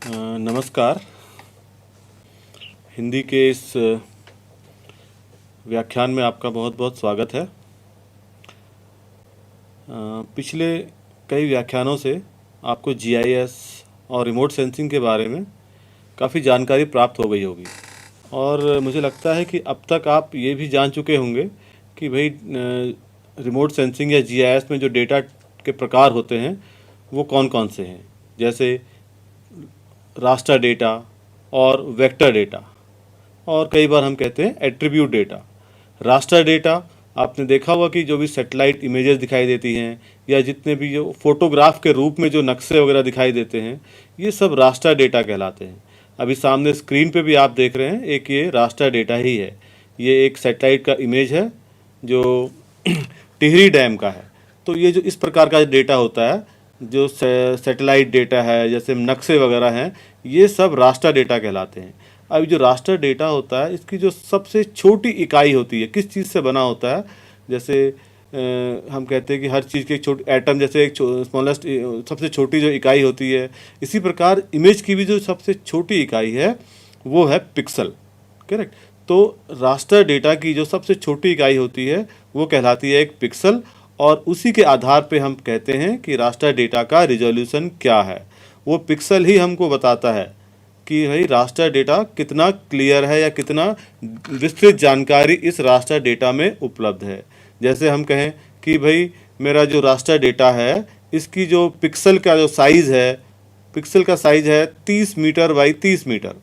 नमस्कार। हिंदी के इस व्याख्यान में आपका बहुत बहुत स्वागत है। पिछले कई व्याख्यानों से आपको जीआईएस और रिमोट सेंसिंग के बारे में काफ़ी जानकारी प्राप्त हो गई होगी और मुझे लगता है कि अब तक आप ये भी जान चुके होंगे कि भाई रिमोट सेंसिंग या जीआईएस में जो डेटा के प्रकार होते हैं वो कौन कौन से हैं, जैसे रास्टर डेटा और वेक्टर डेटा, और कई बार हम कहते हैं एट्रीब्यूट डेटा। रास्टर डेटा आपने देखा होगा कि जो भी सैटेलाइट इमेजेस दिखाई देती हैं या जितने भी जो फोटोग्राफ के रूप में जो नक्शे वगैरह दिखाई देते हैं, ये सब रास्टर डेटा कहलाते हैं। अभी सामने स्क्रीन पे भी आप देख रहे हैं, एक ये रास्टर डेटा ही है। ये एक सैटेलाइट का इमेज है जो टिहरी डैम का है। तो ये जो इस प्रकार का डेटा होता है, जो सैटेलाइट डेटा है, जैसे नक्शे वगैरह हैं, ये सब रास्टर डेटा कहलाते हैं। अब जो रास्टर डेटा होता है, इसकी जो सबसे छोटी इकाई होती है, किस चीज़ से बना होता है, जैसे हम कहते हैं कि हर चीज़ की एक छोटी एटम, जैसे एक स्मॉलेस्ट सबसे छोटी जो इकाई होती है, इसी प्रकार इमेज की भी जो सबसे छोटी इकाई है वो है पिक्सल। करेक्ट। तो रास्टर डेटा की जो सबसे छोटी इकाई होती है वो कहलाती है एक पिक्सल, और उसी के आधार पे हम कहते हैं कि रास्टर डेटा का रिजोल्यूशन क्या है। वो पिक्सल ही हमको बताता है कि भाई रास्टर डेटा कितना क्लियर है या कितना विस्तृत जानकारी इस रास्टर डेटा में उपलब्ध है। जैसे हम कहें कि भाई मेरा जो रास्टर डेटा है, इसकी जो पिक्सल का जो साइज़ है, पिक्सल का साइज़ है 30 मीटर बाई 30 मीटर।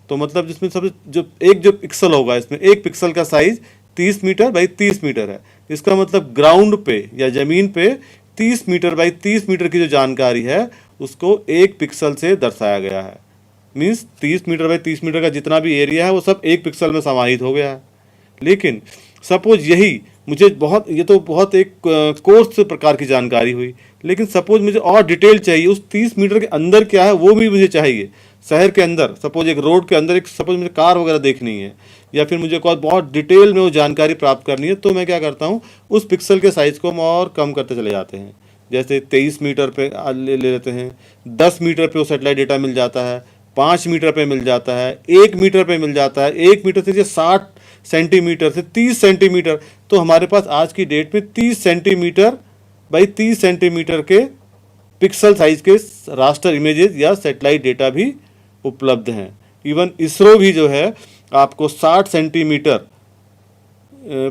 तो मतलब जिसमें सबसे जो पिक्सल होगा, इसमें एक पिक्सल का साइज़ 30 मीटर बाई 30 मीटर है। इसका मतलब ग्राउंड पे या ज़मीन पे 30 मीटर बाई 30 मीटर की जो जानकारी है उसको एक पिक्सल से दर्शाया गया है। मीन्स 30 मीटर बाई 30 मीटर का जितना भी एरिया है वो सब एक पिक्सल में समाहित हो गया है। लेकिन सपोज यही मुझे ये तो बहुत एक कोर्स प्रकार की जानकारी हुई, लेकिन सपोज मुझे और डिटेल चाहिए, उस 30 मीटर के अंदर क्या है वो भी मुझे चाहिए। शहर के अंदर सपोज एक रोड के अंदर एक सपोज मुझे कार वगैरह देखनी है, या फिर मुझे कोई बहुत डिटेल में वो जानकारी प्राप्त करनी है, तो मैं क्या करता हूँ, उस पिक्सल के साइज़ को हम और कम करते चले जाते हैं। जैसे 23 मीटर पे ले लेते हैं, 10 मीटर पे वो सेटेलाइट डेटा मिल जाता है, 5 मीटर पे मिल जाता है, 1 मीटर पे मिल जाता है, 1 मीटर से 60 सेंटीमीटर से 30 सेंटीमीटर। तो हमारे पास आज की डेट में 30 सेंटीमीटर बाई 30 सेंटीमीटर के पिक्सल साइज के रास्टर इमेजेस या सेटेलाइट डेटा भी उपलब्ध हैं। इवन इसरो भी जो है आपको 60 सेंटीमीटर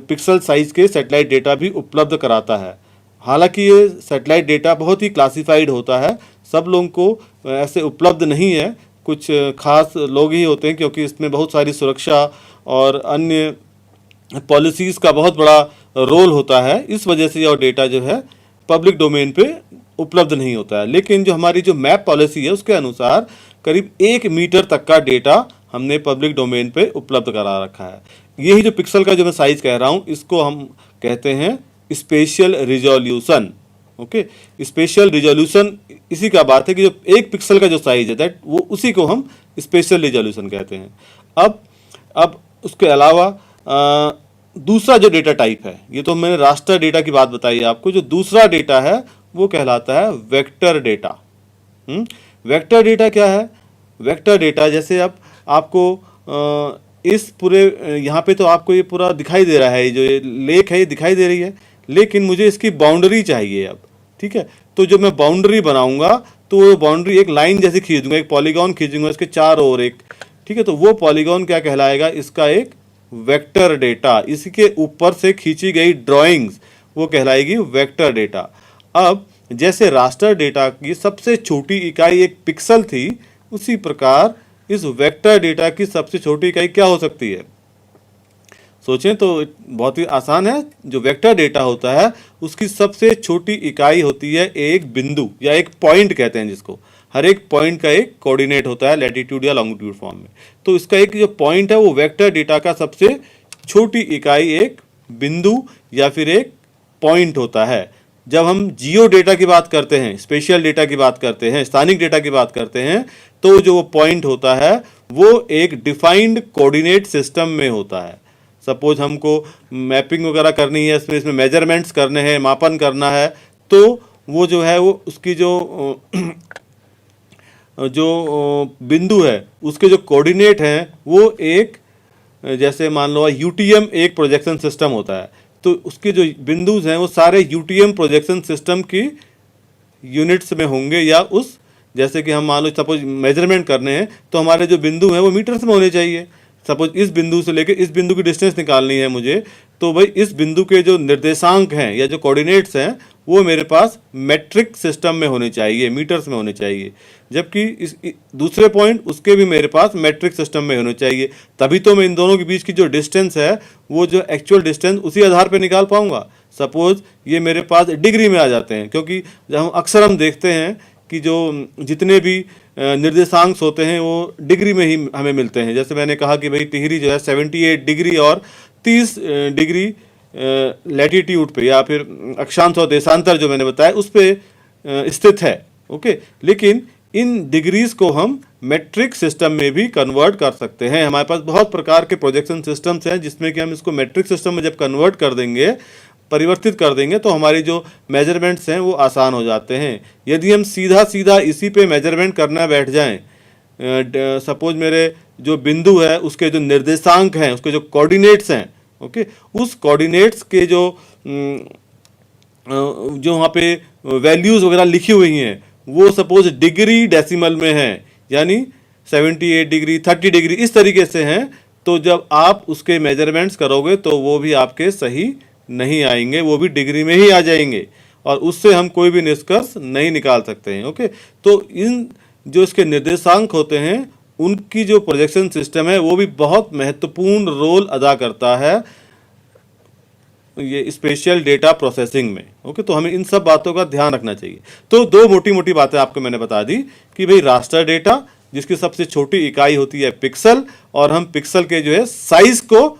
पिक्सल साइज के सेटेलाइट डेटा भी उपलब्ध कराता है। हालांकि ये सेटेलाइट डेटा बहुत ही क्लासिफाइड होता है, सब लोगों को ऐसे उपलब्ध नहीं है, कुछ खास लोग ही होते हैं, क्योंकि इसमें बहुत सारी सुरक्षा और अन्य पॉलिसीज़ का बहुत बड़ा रोल होता है। इस वजह से यह डेटा जो है पब्लिक डोमेन पे उपलब्ध नहीं होता है। लेकिन जो हमारी जो मैप पॉलिसी है उसके अनुसार करीब 1 मीटर तक का डेटा हमने पब्लिक डोमेन पे उपलब्ध करा रखा है। यही जो पिक्सल का जो मैं साइज़ कह रहा हूँ, इसको हम कहते हैं spatial resolution. Okay, spatial resolution इसी का बात है कि जो एक पिक्सल का जो साइज है दैट वो उसी को हम स्पेशल रिजोल्यूशन कहते हैं। अब उसके अलावा दूसरा जो डेटा टाइप है, ये तो मैंने रास्टर डेटा की बात बताई आपको, जो दूसरा डेटा है वो कहलाता है वेक्टर डेटा। वेक्टर डेटा क्या है? वेक्टर डेटा जैसे अब आपको इस पूरे यहाँ पे तो आपको ये पूरा दिखाई दे रहा है, जो ये लेक है ये दिखाई दे रही है, लेकिन मुझे इसकी बाउंड्री चाहिए अब। ठीक है, तो जो मैं बाउंड्री बनाऊंगा तो वो बाउंड्री एक लाइन जैसे खींच दूंगा, एक पॉलीगॉन खींचूंगा इसके चारों ओर एक। ठीक है, तो वो पॉलीगॉन क्या कहलाएगा? इसका एक वेक्टर डेटा। इसके ऊपर से खींची गई ड्राइंग्स वो कहलाएगी वेक्टर डेटा। अब जैसे रास्टर डेटा की सबसे छोटी इकाई एक पिक्सल थी, उसी प्रकार इस वेक्टर डेटा की सबसे छोटी इकाई क्या हो सकती है? सोचें तो बहुत ही आसान है। जो वेक्टर डेटा होता है उसकी सबसे छोटी इकाई होती है एक बिंदु या एक पॉइंट कहते हैं जिसको। हर एक पॉइंट का एक कोऑर्डिनेट होता है लैटिट्यूड या लॉन्गिट्यूड फॉर्म में। तो इसका एक जो पॉइंट है वो वेक्टर डेटा का सबसे छोटी इकाई एक बिंदु या फिर एक पॉइंट होता है। जब हम जियो डेटा की बात करते हैं, स्पेशियल डेटा की बात करते हैं, स्थानिक डेटा की बात करते हैं, तो जो वो पॉइंट होता है वो एक डिफाइंड कोऑर्डिनेट सिस्टम में होता है। सपोज हमको मैपिंग वगैरह करनी है, इसमें मेजरमेंट्स करने हैं, मापन करना है, तो वो जो है वो उसकी जो जो बिंदु है उसके जो कोऑर्डिनेट हैं वो एक, जैसे मान लो यूटीएम एक प्रोजेक्शन सिस्टम होता है, तो उसके जो बिंदुज हैं वो सारे यूटीएम प्रोजेक्शन सिस्टम की यूनिट्स में होंगे, या उस, जैसे कि हम मान लो सपोज मेजरमेंट करने हैं तो हमारे जो बिंदु हैं वो मीटर्स में होने चाहिए। सपोज इस बिंदु से लेकर इस बिंदु की डिस्टेंस निकालनी है मुझे, तो भाई इस बिंदु के जो निर्देशांक हैं या जो कोऑर्डिनेट्स हैं वो मेरे पास मेट्रिक सिस्टम में होने चाहिए, मीटर्स में होने चाहिए। जबकि दूसरे पॉइंट उसके भी मेरे पास मेट्रिक सिस्टम में होने चाहिए, तभी तो मैं इन दोनों के बीच की जो डिस्टेंस है वो जो एक्चुअल डिस्टेंस उसी आधार पर निकाल पाऊंगा। सपोज ये मेरे पास डिग्री में आ जाते हैं, क्योंकि जब हम अक्सर हम देखते हैं कि जो जितने भी निर्देशांक होते हैं वो डिग्री में ही हमें मिलते हैं। जैसे मैंने कहा कि भाई टिहरी जो है 78 डिग्री और 30 डिग्री लैटिट्यूड पे, या फिर अक्षांश और देशांतर जो मैंने बताया उस पे स्थित है। ओके, लेकिन इन डिग्रीज को हम मेट्रिक सिस्टम में भी कन्वर्ट कर सकते हैं। हमारे पास बहुत प्रकार के प्रोजेक्शन सिस्टम्स हैं जिसमें कि हम इसको मेट्रिक सिस्टम में जब कन्वर्ट कर देंगे, परिवर्तित कर देंगे, तो हमारी जो मेजरमेंट्स हैं वो आसान हो जाते हैं। यदि हम सीधा सीधा इसी पे मेजरमेंट करना बैठ जाएं, सपोज मेरे जो बिंदु है उसके जो निर्देशांक हैं, उसके जो कोऑर्डिनेट्स हैं, ओके, उस कोऑर्डिनेट्स के जो वहाँ पे वैल्यूज़ वगैरह लिखी हुई हैं वो सपोज डिग्री डेसिमल में हैं, यानी 78 डिग्री 30 डिग्री इस तरीके से हैं, तो जब आप उसके मेजरमेंट्स करोगे तो वो भी आपके सही नहीं आएंगे, वो भी डिग्री में ही आ जाएंगे और उससे हम कोई भी निष्कर्ष नहीं निकाल सकते हैं। ओके, तो इन जो इसके निर्देशांक होते हैं उनकी जो प्रोजेक्शन सिस्टम है वो भी बहुत महत्वपूर्ण रोल अदा करता है ये स्पेशल डेटा प्रोसेसिंग में। ओके, तो हमें इन सब बातों का ध्यान रखना चाहिए। तो दो मोटी मोटी बातें आपको मैंने बता दी कि भाई रास्टर डेटा जिसकी सबसे छोटी इकाई होती है पिक्सल, और हम पिक्सल के जो है साइज को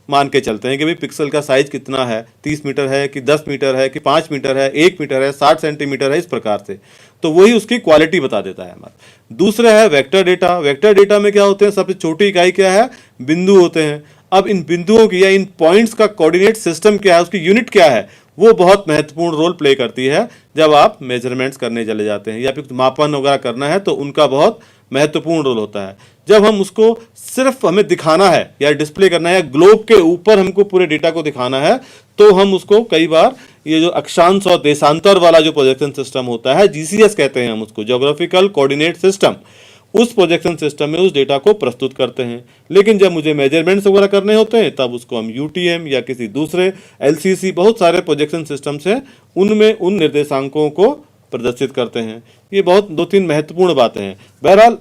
मान के चलते हैं कि भाई पिक्सल का साइज कितना है, 30 मीटर है कि 10 मीटर है कि 5 मीटर है, 1 मीटर है, 60 सेंटीमीटर है, इस प्रकार से। तो वही उसकी क्वालिटी बता देता है हमारा। दूसरा है वेक्टर डेटा। वेक्टर डेटा में क्या होते हैं, सबसे छोटी इकाई क्या है, बिंदु होते हैं। अब इन बिंदुओं की या इन पॉइंट्स का कोऑर्डिनेट सिस्टम क्या है, उसकी यूनिट क्या है, वो बहुत महत्वपूर्ण रोल प्ले करती है जब आप मेजरमेंट्स करने चले जाते हैं या फिर मापन वगैरह करना है, तो उनका बहुत महत्वपूर्ण रोल होता है। जब हम उसको सिर्फ हमें दिखाना है या डिस्प्ले करना है या ग्लोब के ऊपर हमको पूरे डेटा को दिखाना है, तो हम उसको कई बार ये जो अक्षांश और देशांतर वाला जो प्रोजेक्शन सिस्टम होता है, जीसीएस कहते हैं हम उसको, ज्योग्राफिकल कोऑर्डिनेट सिस्टम, उस प्रोजेक्शन सिस्टम में उस डेटा को प्रस्तुत करते हैं। लेकिन जब मुझे मेजरमेंट्स वगैरह करने होते हैं तब उसको हम यूटीएम या किसी दूसरे एलसीसी, बहुत सारे प्रोजेक्शन सिस्टम्स हैं, उनमें उन निर्देशांकों को प्रदर्शित करते हैं। ये बहुत 2-3 महत्वपूर्ण बातें हैं। बहरहाल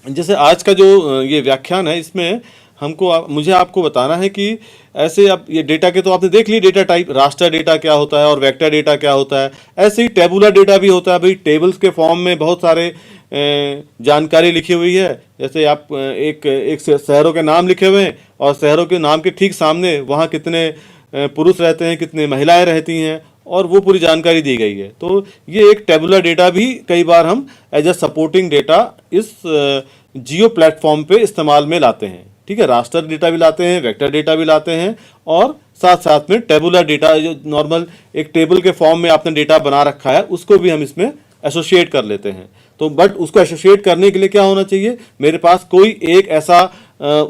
जैसे आज का जो ये व्याख्यान है इसमें मुझे आपको बताना है कि ऐसे अब ये डेटा के तो आपने देख ली डेटा टाइप, रास्टर डेटा क्या होता है और वेक्टर डेटा क्या होता है। ऐसे ही टेबुलर डेटा भी होता है। भाई टेबल्स के फॉर्म में बहुत सारे जानकारी लिखी हुई है। जैसे आप एक शहरों के नाम लिखे हुए हैं और शहरों के नाम के ठीक सामने वहाँ कितने पुरुष रहते हैं, कितने महिलाएं रहती हैं, और वो पूरी जानकारी दी गई है। तो ये एक टेबुलर डेटा भी कई बार हम एज अ सपोर्टिंग डेटा इस जियो प्लेटफॉर्म पे इस्तेमाल में लाते हैं। ठीक है, रास्टर डेटा भी लाते हैं, वेक्टर डेटा भी लाते हैं, और साथ साथ में टेबुलर डेटा जो नॉर्मल एक टेबल के फॉर्म में आपने डेटा बना रखा है उसको भी हम इसमें एसोसिएट कर लेते हैं। तो बट उसको एसोसिएट करने के लिए क्या होना चाहिए, मेरे पास कोई एक ऐसा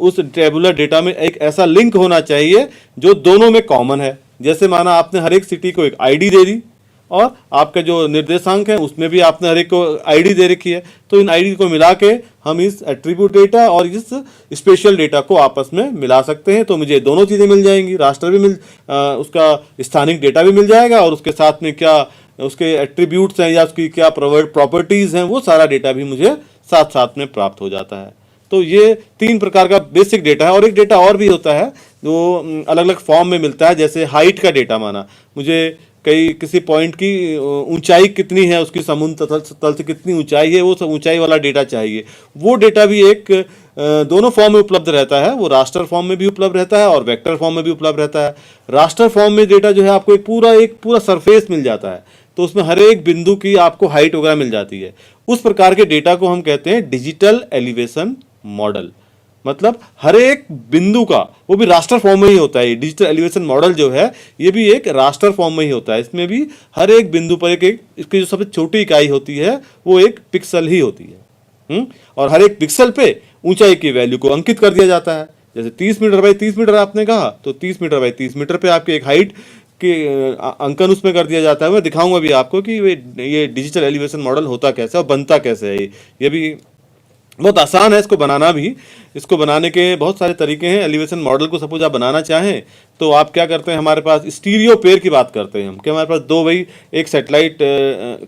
उस टेबुलर डेटा में एक ऐसा लिंक होना चाहिए जो दोनों में कॉमन है। जैसे माना आपने हर एक सिटी को एक आईडी दे दी और आपका जो निर्देशांक है उसमें भी आपने हर एक को आईडी दे रखी है, तो इन आईडी को मिला के हम इस एट्रीब्यूट डेटा और इस स्पेशल डेटा को आपस में मिला सकते हैं। तो मुझे दोनों चीज़ें मिल जाएंगी, रास्टर भी उसका स्थानिक डेटा भी मिल जाएगा, और उसके साथ में क्या उसके एट्रीब्यूट्स हैं या उसकी क्या प्रॉपर्टीज़ हैं वो सारा डेटा भी मुझे साथ साथ में प्राप्त हो जाता है। तो ये 3 प्रकार का बेसिक डेटा है। और एक डेटा और भी होता है जो अलग अलग फॉर्म में मिलता है। जैसे हाइट का डेटा, माना मुझे किसी पॉइंट की ऊंचाई कितनी है, उसकी समुद्र तल से कितनी ऊंचाई है, वो सब ऊंचाई वाला डेटा चाहिए। वो डेटा भी एक दोनों फॉर्म में उपलब्ध रहता है। वो रास्टर फॉर्म में भी उपलब्ध रहता है और वेक्टर फॉर्म में भी उपलब्ध रहता है। रास्टर फॉर्म में डेटा जो है आपको एक पूरा सरफेस मिल जाता है, तो उसमें हर एक बिंदु की आपको हाइट वगैरह मिल जाती है। उस प्रकार के डेटा को हम कहते हैं डिजिटल एलिवेशन मॉडल। मतलब हर एक बिंदु का, वो भी रास्टर फॉर्म में ही होता है। डिजिटल एलिवेशन मॉडल जो है ये भी एक रास्टर फॉर्म में ही होता है। इसमें भी हर एक बिंदु पर एक इसकी जो सबसे छोटी इकाई होती है वो एक पिक्सल ही होती है। और हर एक पिक्सल पे ऊंचाई की वैल्यू को अंकित कर दिया जाता है। जैसे 30 मीटर बाई 30 मीटर आपने कहा, तो 30 मीटर बाई 30 मीटर पे आपकी एक हाइट के अंकन उसमें कर दिया जाता है। मैं दिखाऊंगा भी आपको कि ये डिजिटल एलिवेशन मॉडल होता कैसे और बनता कैसे है। ये भी बहुत आसान है इसको बनाना भी। इसको बनाने के बहुत सारे तरीके हैं। एलिवेशन मॉडल को सपोज आप बनाना चाहें तो आप क्या करते हैं, हमारे पास स्टीरियो पेयर की बात करते हैं हम, कि हमारे पास दो, भाई एक सैटेलाइट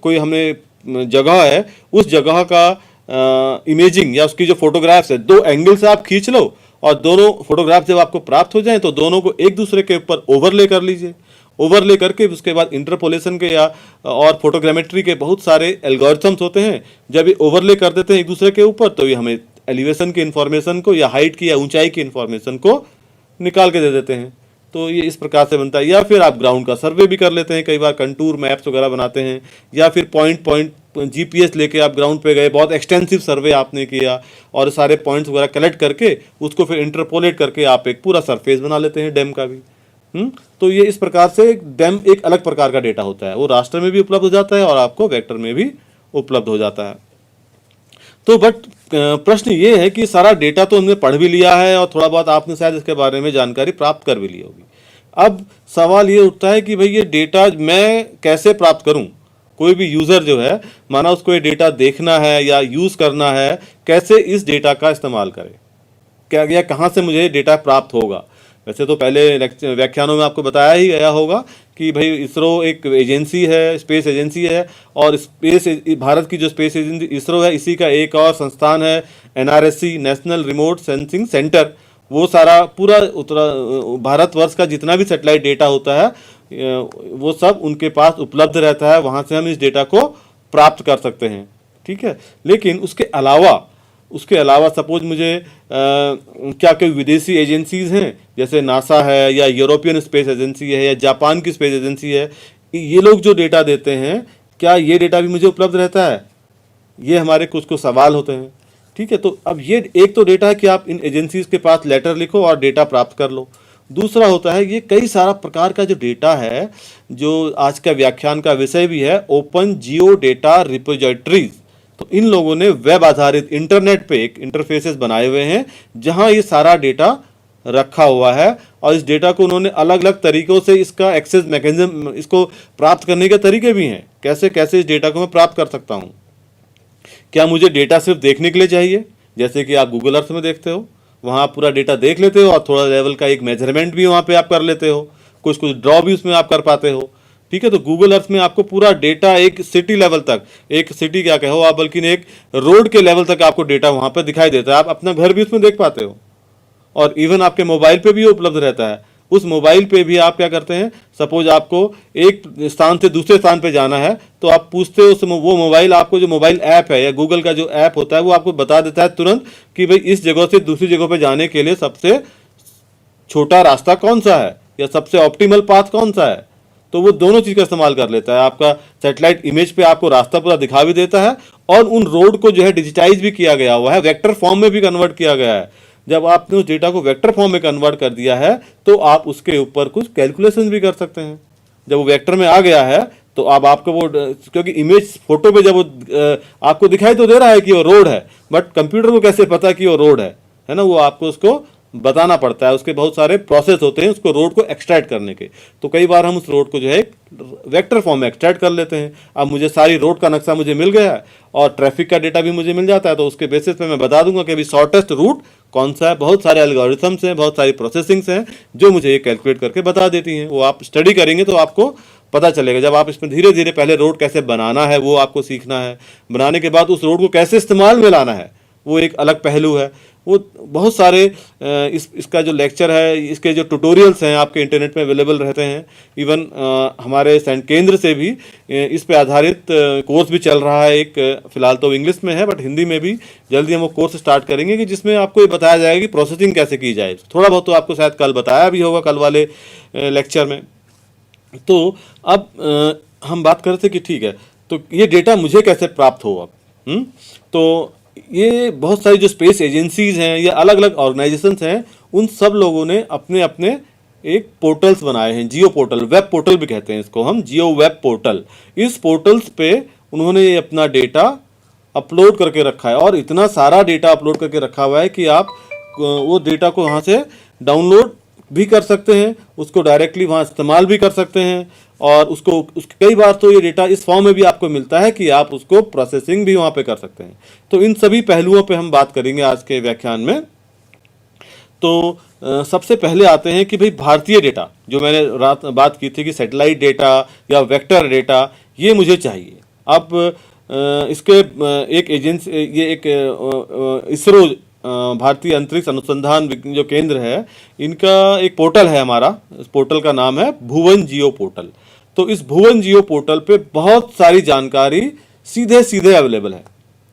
कोई हमने जगह है, उस जगह का इमेजिंग या उसकी जो फोटोग्राफ्स है, दो एंगल से आप खींच लो और दोनों फोटोग्राफ जब आपको प्राप्त हो जाएं तो दोनों को एक दूसरे के ऊपर ओवरले कर लीजिए। ओवरले करके उसके बाद इंटरपोलेशन के या और फोटोग्रामेट्री के बहुत सारे एल्गोरिथम्स होते हैं। जब ये ओवरले कर देते हैं एक दूसरे के ऊपर तो ये हमें एलिवेशन की इन्फॉर्मेशन को या हाइट की या ऊंचाई की इन्फॉर्मेशन को निकाल के दे देते हैं। तो ये इस प्रकार से बनता है। या फिर आप ग्राउंड का सर्वे भी कर लेते हैं, कई बार कंटूर मैप्स वगैरह बनाते हैं, या फिर पॉइंट पॉइंट जीपीएस लेके आप ग्राउंड पे गए, बहुत एक्सटेंसिव सर्वे आपने किया और सारे पॉइंट्स वगैरह कलेक्ट करके उसको फिर इंटरपोलेट करके आप एक पूरा सरफेस बना लेते हैं डैम का भी। तो ये इस प्रकार से डैम एक अलग प्रकार का डेटा होता है, वो रास्टर में भी उपलब्ध हो जाता है और आपको वेक्टर में भी उपलब्ध हो जाता है। तो बट प्रश्न ये है कि सारा डेटा तो हमने पढ़ भी लिया है और थोड़ा बहुत आपने शायद इसके बारे में जानकारी प्राप्त कर भी ली होगी। अब सवाल ये उठता है कि भाई ये डेटा मैं कैसे प्राप्त करूं। कोई भी यूज़र जो है, माना उसको ये डेटा देखना है या यूज़ करना है, कैसे इस डेटा का इस्तेमाल करे, क्या या कहाँ से मुझे डेटा प्राप्त होगा। वैसे तो पहले व्याख्यानों में आपको बताया ही गया होगा कि भाई इसरो एक एजेंसी है, स्पेस एजेंसी है, और स्पेस भारत की जो स्पेस एजेंसी इसरो है, इसी का एक और संस्थान है NRSC, national remote sensing centre. वो सारा पूरा भारतवर्ष का जितना भी सैटेलाइट डेटा होता है वो सब उनके पास उपलब्ध रहता है। वहाँ से हम इस डेटा को प्राप्त कर सकते हैं, ठीक है। लेकिन उसके अलावा सपोज मुझे क्या कोई विदेशी एजेंसीज हैं, जैसे नासा है या यूरोपियन स्पेस एजेंसी है या जापान की स्पेस एजेंसी है, ये लोग जो डेटा देते हैं, क्या ये डेटा भी मुझे उपलब्ध रहता है? ये हमारे कुछ सवाल होते हैं, ठीक है। तो अब ये एक तो डेटा है कि आप इन एजेंसीज के पास लेटर लिखो और डेटा प्राप्त कर लो। दूसरा होता है ये कई सारा प्रकार का जो डेटा है, जो आज का व्याख्यान का विषय भी है, ओपन जियो डेटा रिपोजिटरीज। तो इन लोगों ने वेब आधारित इंटरनेट पे एक इंटरफेसेस बनाए हुए हैं जहां ये सारा डेटा रखा हुआ है, और इस डेटा को उन्होंने अलग अलग तरीकों से इसका एक्सेस मैकेनिज्म, इसको प्राप्त करने के तरीके भी हैं। कैसे कैसे इस डेटा को मैं प्राप्त कर सकता हूं। क्या मुझे डेटा सिर्फ देखने के लिए चाहिए, जैसे कि आप गूगल अर्थ में देखते हो, वहाँ आप पूरा डेटा देख लेते हो और थोड़ा लेवल का एक मेजरमेंट भी वहाँ पे आप कर लेते हो, कुछ ड्रॉ भी उसमें आप कर पाते हो, ठीक है। तो गूगल अर्थ में आपको पूरा डेटा एक सिटी लेवल तक, एक सिटी क्या कहो आप, बल्कि एक रोड के लेवल तक आपको डेटा वहाँ पे दिखाई देता है। आप अपना घर भी उसमें देख पाते हो और इवन आपके मोबाइल पे भी उपलब्ध रहता है। उस मोबाइल पे भी आप क्या करते हैं, सपोज आपको एक स्थान से दूसरे स्थान पे जाना है तो आप पूछते हो वो मोबाइल, आपको जो मोबाइल ऐप है या गूगल का जो ऐप होता है वो आपको बता देता है तुरंत कि भाई इस जगह से दूसरी जगह पे जाने के लिए सबसे छोटा रास्ता कौन सा है या सबसे ऑप्टिमल पाथ कौन सा है। तो वो दोनों चीज़ का इस्तेमाल कर लेता है। आपका सैटेलाइट इमेज पे आपको रास्ता पूरा दिखा भी देता है और उन रोड को जो है डिजिटाइज भी किया गया हुआ है, वेक्टर फॉर्म में भी कन्वर्ट किया गया है। जब आपने उस डेटा को वेक्टर फॉर्म में कन्वर्ट कर दिया है तो आप उसके ऊपर कुछ कैलकुलेशन भी कर सकते हैं। जब वो वेक्टर में आ गया है तो अब आपको वो, क्योंकि इमेज फोटो पे जब वो आपको दिखाई तो दे रहा है कि वो रोड है, बट कंप्यूटर को कैसे पता कि वो रोड है ना, वो आपको उसको बताना पड़ता है। उसके बहुत सारे प्रोसेस होते हैं उसको रोड को एक्सट्रैक्ट करने के। तो कई बार हम उस रोड को जो है वेक्टर फॉर्म में एक्सट्रैक्ट कर लेते हैं। अब मुझे सारी रोड का नक्शा मुझे मिल गया है और ट्रैफिक का डेटा भी मुझे मिल जाता है, तो उसके बेसिस पे मैं बता दूंगा कि अभी शॉर्टेस्ट रूट कौन सा है। बहुत सारे एल्गोरिथम्स हैं, बहुत सारी प्रोसेसिंग्स हैं जो मुझे ये कैलकुलेट करके बता देती हैं। वो आप स्टडी करेंगे तो आपको पता चलेगा। जब आप इसमें धीरे धीरे पहले रोड कैसे बनाना है वो आपको सीखना है, बनाने के बाद उस रोड को कैसे इस्तेमाल में लाना है वो एक अलग पहलू है। वो बहुत सारे इसका जो लेक्चर है, इसके जो ट्यूटोरियल्स हैं आपके इंटरनेट में अवेलेबल रहते हैं। इवन हमारे सैंड केंद्र से भी इस पे आधारित कोर्स भी चल रहा है। एक फिलहाल तो इंग्लिश में है बट हिंदी में भी जल्दी हम वो कोर्स स्टार्ट करेंगे कि जिसमें आपको ये बताया जाएगा कि प्रोसेसिंग कैसे की जाए। थोड़ा बहुत तो आपको शायद कल बताया भी होगा, कल वाले लेक्चर में। तो अब हम बात कर रहे थे कि ठीक है तो ये डेटा मुझे कैसे प्राप्त हो। अब तो ये बहुत सारी जो स्पेस एजेंसीज हैं या अलग अलग ऑर्गेनाइजेशंस हैं, उन सब लोगों ने अपने अपने एक पोर्टल्स बनाए हैं, जियो पोर्टल, वेब पोर्टल भी कहते हैं इसको हम, जियो वेब पोर्टल। इस पोर्टल्स पे उन्होंने ये अपना डेटा अपलोड करके रखा है, और इतना सारा डेटा अपलोड करके रखा हुआ है कि आप वो डेटा को वहाँ से डाउनलोड भी कर सकते हैं, उसको डायरेक्टली वहाँ इस्तेमाल भी कर सकते हैं, और उसको कई बार तो ये डेटा इस फॉर्म में भी आपको मिलता है कि आप उसको प्रोसेसिंग भी वहाँ पे कर सकते हैं। तो इन सभी पहलुओं पे हम बात करेंगे आज के व्याख्यान में। तो सबसे पहले आते हैं कि भाई भारतीय डेटा, जो मैंने बात की थी कि सैटेलाइट डेटा या वेक्टर डेटा ये मुझे चाहिए। अब इसके एक एजेंसी, ये एक इसरो, भारतीय अंतरिक्ष अनुसंधान जो केंद्र है, इनका एक पोर्टल है हमारा, इस पोर्टल का नाम है भुवन जियो पोर्टल। तो इस भुवन जियो पोर्टल पे बहुत सारी जानकारी सीधे सीधे अवेलेबल है।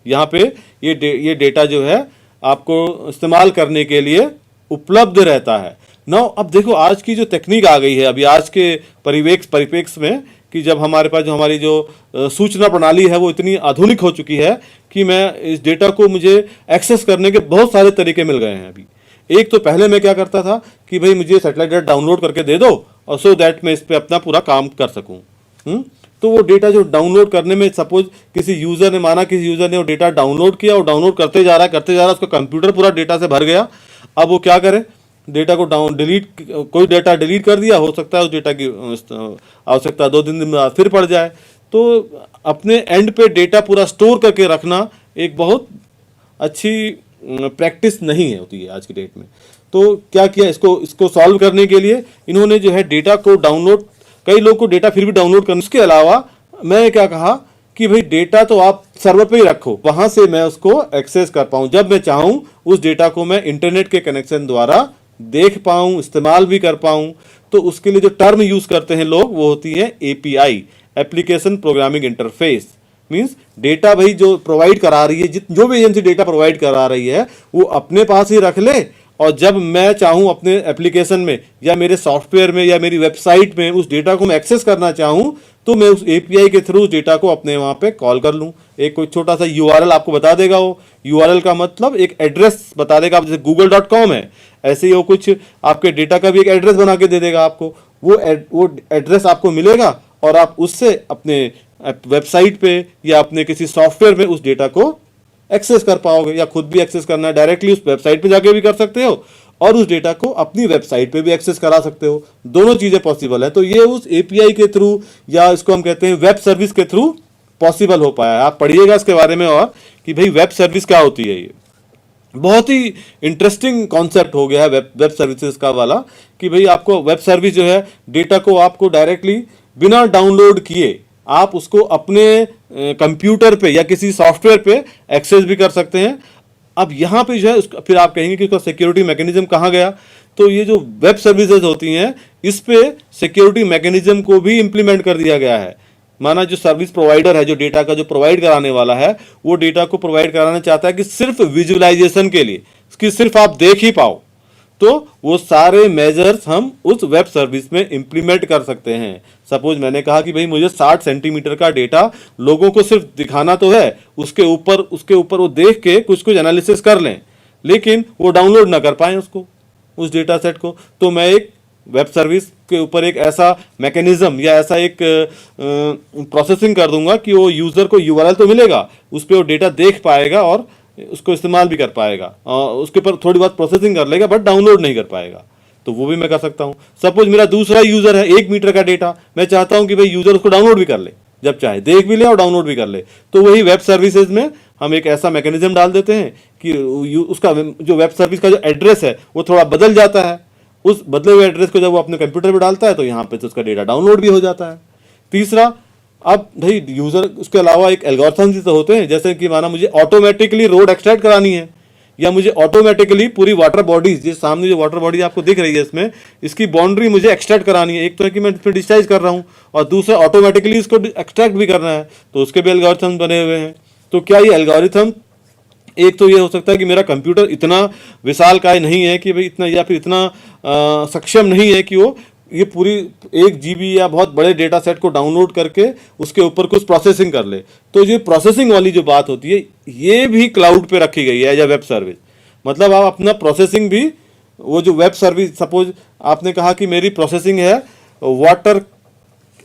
यहाँ पे ये डेटा जो है आपको इस्तेमाल करने के लिए उपलब्ध रहता है। नाउ अब देखो आज की जो तकनीक आ गई है, अभी आज के परिप्रेक्ष्य में, कि जब हमारे पास जो हमारी जो सूचना प्रणाली है वो इतनी आधुनिक हो चुकी है कि मैं इस डेटा को, मुझे एक्सेस करने के बहुत सारे तरीके मिल गए हैं अभी। एक तो पहले मैं क्या करता था कि भाई मुझे सैटेलाइट डेटा डाउनलोड करके दे दो, और सो दैट मैं इस पर अपना पूरा काम कर सकूँ। तो वो डेटा जो डाउनलोड करने में, सपोज किसी यूज़र ने वो डेटा डाउनलोड किया, और डाउनलोड करते जा रहा है, उसका कंप्यूटर पूरा डेटा से भर गया। अब वो क्या करे, डेटा को कोई डेटा डिलीट कर दिया, हो सकता है उस डेटा की आवश्यकता 2-3 दिन बाद फिर पड़ जाए। तो अपने एंड पे डेटा पूरा स्टोर करके रखना एक बहुत अच्छी प्रैक्टिस नहीं है होती है आज की डेट में। तो क्या किया, इसको सॉल्व करने के लिए इन्होंने जो है डेटा को डाउनलोड, कई लोग को डेटा फिर भी डाउनलोड करने, उसके अलावा मैं क्या कहा कि भाई डेटा तो आप सर्वर पे ही रखो, वहां से मैं उसको एक्सेस कर पाऊँ, जब मैं चाहूँ उस डेटा को मैं इंटरनेट के कनेक्शन द्वारा देख पाऊँ, इस्तेमाल भी कर पाऊँ। तो उसके लिए जो टर्म यूज़ करते हैं लोग, वो होती है API, application programming interface. Means data भाई जो प्रोवाइड करा रही है, जो भी एजेंसी डेटा प्रोवाइड करा रही है, वो अपने पास ही रख ले, और जब मैं चाहूँ अपने एप्लीकेशन में या मेरे सॉफ्टवेयर में या मेरी वेबसाइट में उस डेटा को मैं एक्सेस करना चाहूँ, तो मैं उस एपीआई के थ्रू उस डेटा को अपने वहाँ पे कॉल कर लूँ। एक कोई छोटा सा यूआरएल आपको बता देगा, वो यूआरएल का मतलब एक एड्रेस बता देगा। आप जैसे google.com है, ऐसे ही वो कुछ आपके डेटा का भी एक एड्रेस बना के दे देगा आपको। वो एड्रेस आपको मिलेगा, और आप उससे अपने वेबसाइट पे या अपने किसी सॉफ्टवेयर में उस डेटा को एक्सेस कर पाओगे, या खुद भी एक्सेस करना है डायरेक्टली उस वेबसाइट पे जाके भी कर सकते हो, और उस डेटा को अपनी वेबसाइट पे भी एक्सेस करा सकते हो। दोनों चीज़ें पॉसिबल है। तो ये उस एपीआई के थ्रू, या इसको हम कहते हैं वेब सर्विस के थ्रू पॉसिबल हो पाया है। आप पढ़िएगा इसके बारे में, और कि भाई वेब सर्विस क्या होती है। ये बहुत ही इंटरेस्टिंग कॉन्सेप्ट हो गया है वेब सर्विसेज का वाला, कि भाई आपको वेब सर्विस जो है, डेटा को आपको डायरेक्टली बिना डाउनलोड किए आप उसको अपने कंप्यूटर पे या किसी सॉफ्टवेयर पे एक्सेस भी कर सकते हैं। अब यहाँ पे जो है फिर आप कहेंगे कि उसका सिक्योरिटी मैकेनिज्म कहाँ गया। तो ये जो वेब सर्विसेज होती हैं, इस पे सिक्योरिटी मैकेनिज्म को भी इम्प्लीमेंट कर दिया गया है। माना जो सर्विस प्रोवाइडर है, जो डेटा का जो प्रोवाइड कराने वाला है, वो डेटा को प्रोवाइड कराना चाहता है कि सिर्फ विजुअलाइजेशन के लिए, कि सिर्फ आप देख ही पाओ, तो वो सारे मेजर्स हम उस वेब सर्विस में इंप्लीमेंट कर सकते हैं। सपोज मैंने कहा कि भाई मुझे 60 सेंटीमीटर का डेटा लोगों को सिर्फ दिखाना तो है, उसके ऊपर वो देख के कुछ एनालिसिस कर लें, लेकिन वो डाउनलोड ना कर पाएं उसको, उस डेटा सेट को। तो मैं एक वेब सर्विस के ऊपर एक ऐसा मैकेनिज्म या ऐसा एक प्रोसेसिंग कर दूंगा कि वो यूज़र को यूआरएल तो मिलेगा, उस पर वो डेटा देख पाएगा और उसको इस्तेमाल भी कर पाएगा, उसके ऊपर थोड़ी बहुत प्रोसेसिंग कर लेगा, बट डाउनलोड नहीं कर पाएगा। तो वो भी मैं कर सकता हूँ। सपोज मेरा दूसरा यूज़र है, 1 मीटर का डेटा, मैं चाहता हूँ कि भाई यूज़र उसको डाउनलोड भी कर ले, जब चाहे देख भी ले और डाउनलोड भी कर ले। तो वही वेब सर्विसेज में हम एक ऐसा मैकेनिज्म डाल देते हैं कि उसका जो वेब सर्विस का जो एड्रेस है वो थोड़ा बदल जाता है। उस बदले हुए एड्रेस को जब वो अपने कंप्यूटर पर डालता है तो यहाँ पे तो उसका डेटा डाउनलोड भी हो जाता है। तीसरा, अब भाई यूज़र, उसके अलावा एक एल्गोरिथम भी तो होते हैं, जैसे कि माना मुझे ऑटोमेटिकली रोड एक्सट्रैक्ट करानी है, या मुझे ऑटोमेटिकली पूरी वाटर बॉडीज, जिस सामने जो वाटर बॉडी आपको दिख रही है इसमें, इसकी बाउंड्री मुझे एक्सट्रैक्ट करानी है। एक तो है कि मैं इसमें डिस्चार्ज कर रहा हूँ, और दूसरा ऑटोमेटिकली इसको एक्सट्रैक्ट भी करना है, तो उसके भी एल्गोरिथम बने हुए हैं। तो क्या ये एल्गोरिथम, एक तो ये हो सकता है कि मेरा कंप्यूटर इतना विशालकाय नहीं है कि भाई इतना, या फिर इतना सक्षम नहीं है कि वो ये पूरी 1 GB या बहुत बड़े डेटा सेट को डाउनलोड करके उसके ऊपर कुछ प्रोसेसिंग कर ले, तो ये प्रोसेसिंग वाली जो बात होती है ये भी क्लाउड पे रखी गई है एज अ वेब सर्विस। मतलब आप अपना प्रोसेसिंग भी, वो जो वेब सर्विस, सपोज आपने कहा कि मेरी प्रोसेसिंग है water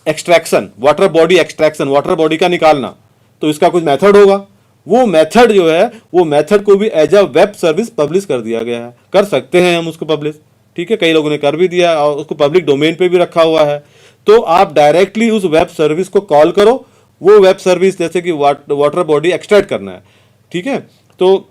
extraction, water body extraction, water body का निकालना, तो इसका कुछ मेथड होगा, वो मेथड जो है वो मेथड को भी as a web service publish कर दिया गया है। कर सकते हैं हम उसको पब्लिश, ठीक है, कई लोगों ने कर भी दिया और उसको पब्लिक डोमेन पे भी रखा हुआ है। तो आप डायरेक्टली उस वेब सर्विस को कॉल करो, वो वेब सर्विस जैसे कि वाटर बॉडी एक्सट्रैक्ट करना है, ठीक है, तो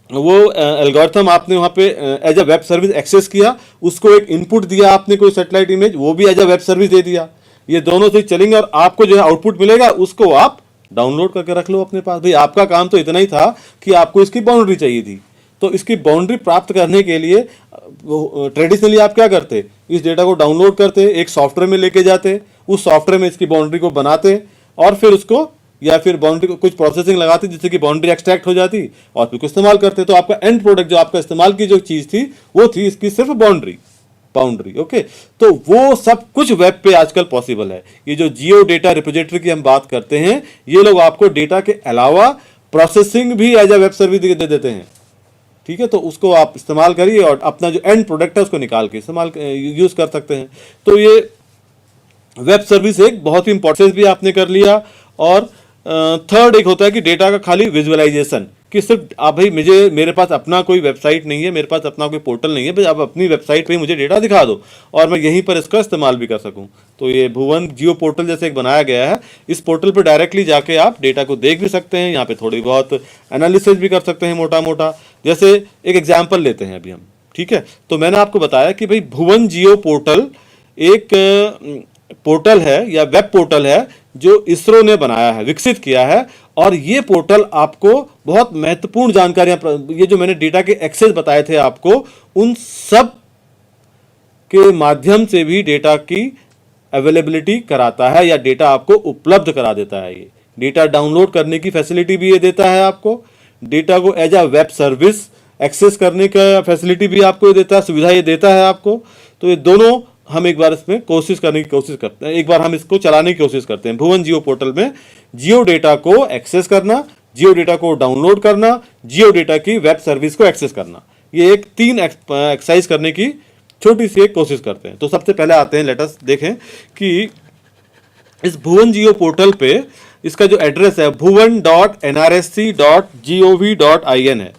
वो एल्गोरिथम आपने वहाँ पे as a web service access किया, उसको एक इनपुट दिया आपने कोई सैटेलाइट इमेज, वो भी एज अ वेब सर्विस दे दिया। ये दोनों से चलेंगे और आपको जो है आउटपुट मिलेगा, उसको आप डाउनलोड करके रख लो अपने पास। भाई आपका काम तो इतना ही था कि आपको इसकी बाउंड्री चाहिए थी, तो इसकी बाउंड्री प्राप्त करने के लिए ट्रेडिशनली आप क्या करते, इस डेटा को डाउनलोड करते, एक सॉफ्टवेयर में लेके जाते, उस सॉफ्टवेयर में इसकी बाउंड्री को बनाते और फिर उसको, या फिर बाउंड्री को कुछ प्रोसेसिंग लगाती जिससे कि बाउंड्री एक्सट्रैक्ट हो जाती और फिर इस्तेमाल करते। तो आपका एंड प्रोडक्ट जो आपका इस्तेमाल की जो चीज़ थी वो थी इसकी सिर्फ बाउंड्री। ओके, तो वो सब कुछ वेब पे आजकल पॉसिबल है। ये जो जियो डेटा रिपोजिटरी की हम बात करते हैं, ये लोग आपको डेटा के अलावा प्रोसेसिंग भी एज अ वेब सर्विस दे देते हैं, ठीक है, तो उसको आप इस्तेमाल करिए और अपना जो एंड प्रोडक्ट है उसको निकाल के इस्तेमाल यूज कर सकते हैं। तो ये वेब सर्विस एक बहुत ही इंपॉर्टेंट भी आपने कर लिया। और थर्ड एक होता है कि डेटा का खाली विजुअलाइजेशन, कि सिर्फ आप, भाई मेरे पास अपना कोई वेबसाइट नहीं है, मेरे पास अपना कोई पोर्टल नहीं है, भाई आप अपनी वेबसाइट पे मुझे डेटा दिखा दो और मैं यहीं पर इसका इस्तेमाल भी कर सकूं। तो ये भुवन जियो पोर्टल जैसे एक बनाया गया है, इस पोर्टल पर डायरेक्टली जाके आप डेटा को देख भी सकते हैं, यहाँ पे थोड़ी बहुत एनालिसिस भी कर सकते हैं मोटा मोटा। जैसे एक एग्जाम्पल लेते हैं अभी हम, ठीक है, तो मैंने आपको बताया कि भाई भुवन जियो पोर्टल एक पोर्टल है या वेब पोर्टल है जो इसरो ने बनाया है, विकसित किया है, और ये पोर्टल आपको बहुत महत्वपूर्ण जानकारियां, ये जो मैंने डेटा के एक्सेस बताए थे आपको, उन सब के माध्यम से भी डेटा की अवेलेबिलिटी कराता है या डेटा आपको उपलब्ध करा देता है। ये डेटा डाउनलोड करने की फैसिलिटी भी ये देता है आपको, डेटा को as a web service access करने का फैसिलिटी भी आपको ये देता है, सुविधा ये देता है आपको। तो ये दोनों हम एक बार इसमें कोशिश करने की कोशिश करते हैं, एक बार हम इसको चलाने की कोशिश करते हैं। भुवन जियो पोर्टल में जियो डेटा को एक्सेस करना, जियो डेटा को डाउनलोड करना, जियो डेटा की वेब सर्विस को एक्सेस करना, ये एक 3 एक्सरसाइज करने की छोटी सी एक कोशिश करते हैं। तो सबसे पहले आते हैं, लेट अस देखें कि इस भुवन जियो पोर्टल पे इसका जो एड्रेस है bhuvan.nrsc.gov.in है।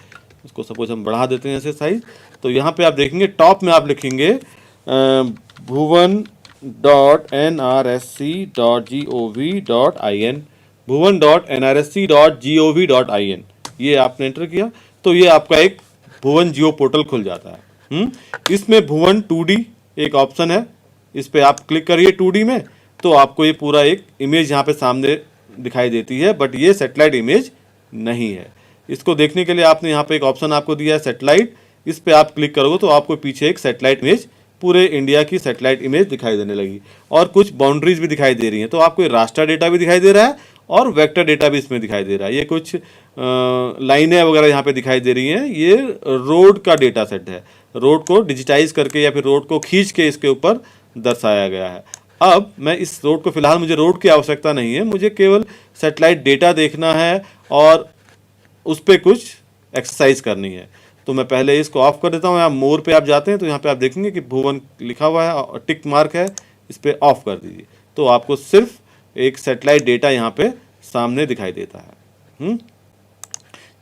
इसको सपोज हम बढ़ा देते हैं ऐसे साइज, तो यहाँ पे आप देखेंगे टॉप में आप लिखेंगे bhuvan.nrsc.gov.in, bhuvan.nrsc.gov.in, ये आपने एंटर किया तो ये आपका एक भुवन जियो पोर्टल खुल जाता है। इसमें भुवन 2D एक ऑप्शन है, इस पे आप क्लिक करिए 2D में, तो आपको ये पूरा एक इमेज यहाँ पे सामने दिखाई देती है, बट ये सैटेलाइट इमेज नहीं है। इसको देखने के लिए आपने यहाँ पे एक ऑप्शन आपको दिया है सैटेलाइट, इस पे आप क्लिक करोगे तो आपको पीछे एक सैटेलाइट इमेज, पूरे इंडिया की सैटेलाइट इमेज दिखाई देने लगी और कुछ बाउंड्रीज भी दिखाई दे रही हैं। तो आपको ये रास्टर डेटा भी दिखाई दे रहा है और वेक्टर डेटा भी इसमें दिखाई दे रहा है। ये कुछ लाइनें वगैरह यहाँ पे दिखाई दे रही हैं, ये रोड का डेटा सेट है, रोड को डिजिटाइज करके या फिर रोड को खींच के इसके ऊपर दर्शाया गया है। अब मैं इस रोड को, फिलहाल मुझे रोड की आवश्यकता नहीं है, मुझे केवल सैटेलाइट डेटा देखना है और उस पर कुछ एक्सरसाइज करनी है। तो मैं पहले इसको ऑफ कर देता हूँ। यहाँ मोर पे आप जाते हैं तो यहाँ पे आप देखेंगे कि भुवन लिखा हुआ है और टिक मार्क है, इस पर ऑफ कर दीजिए तो आपको सिर्फ एक सैटेलाइट डेटा यहाँ पे सामने दिखाई देता है।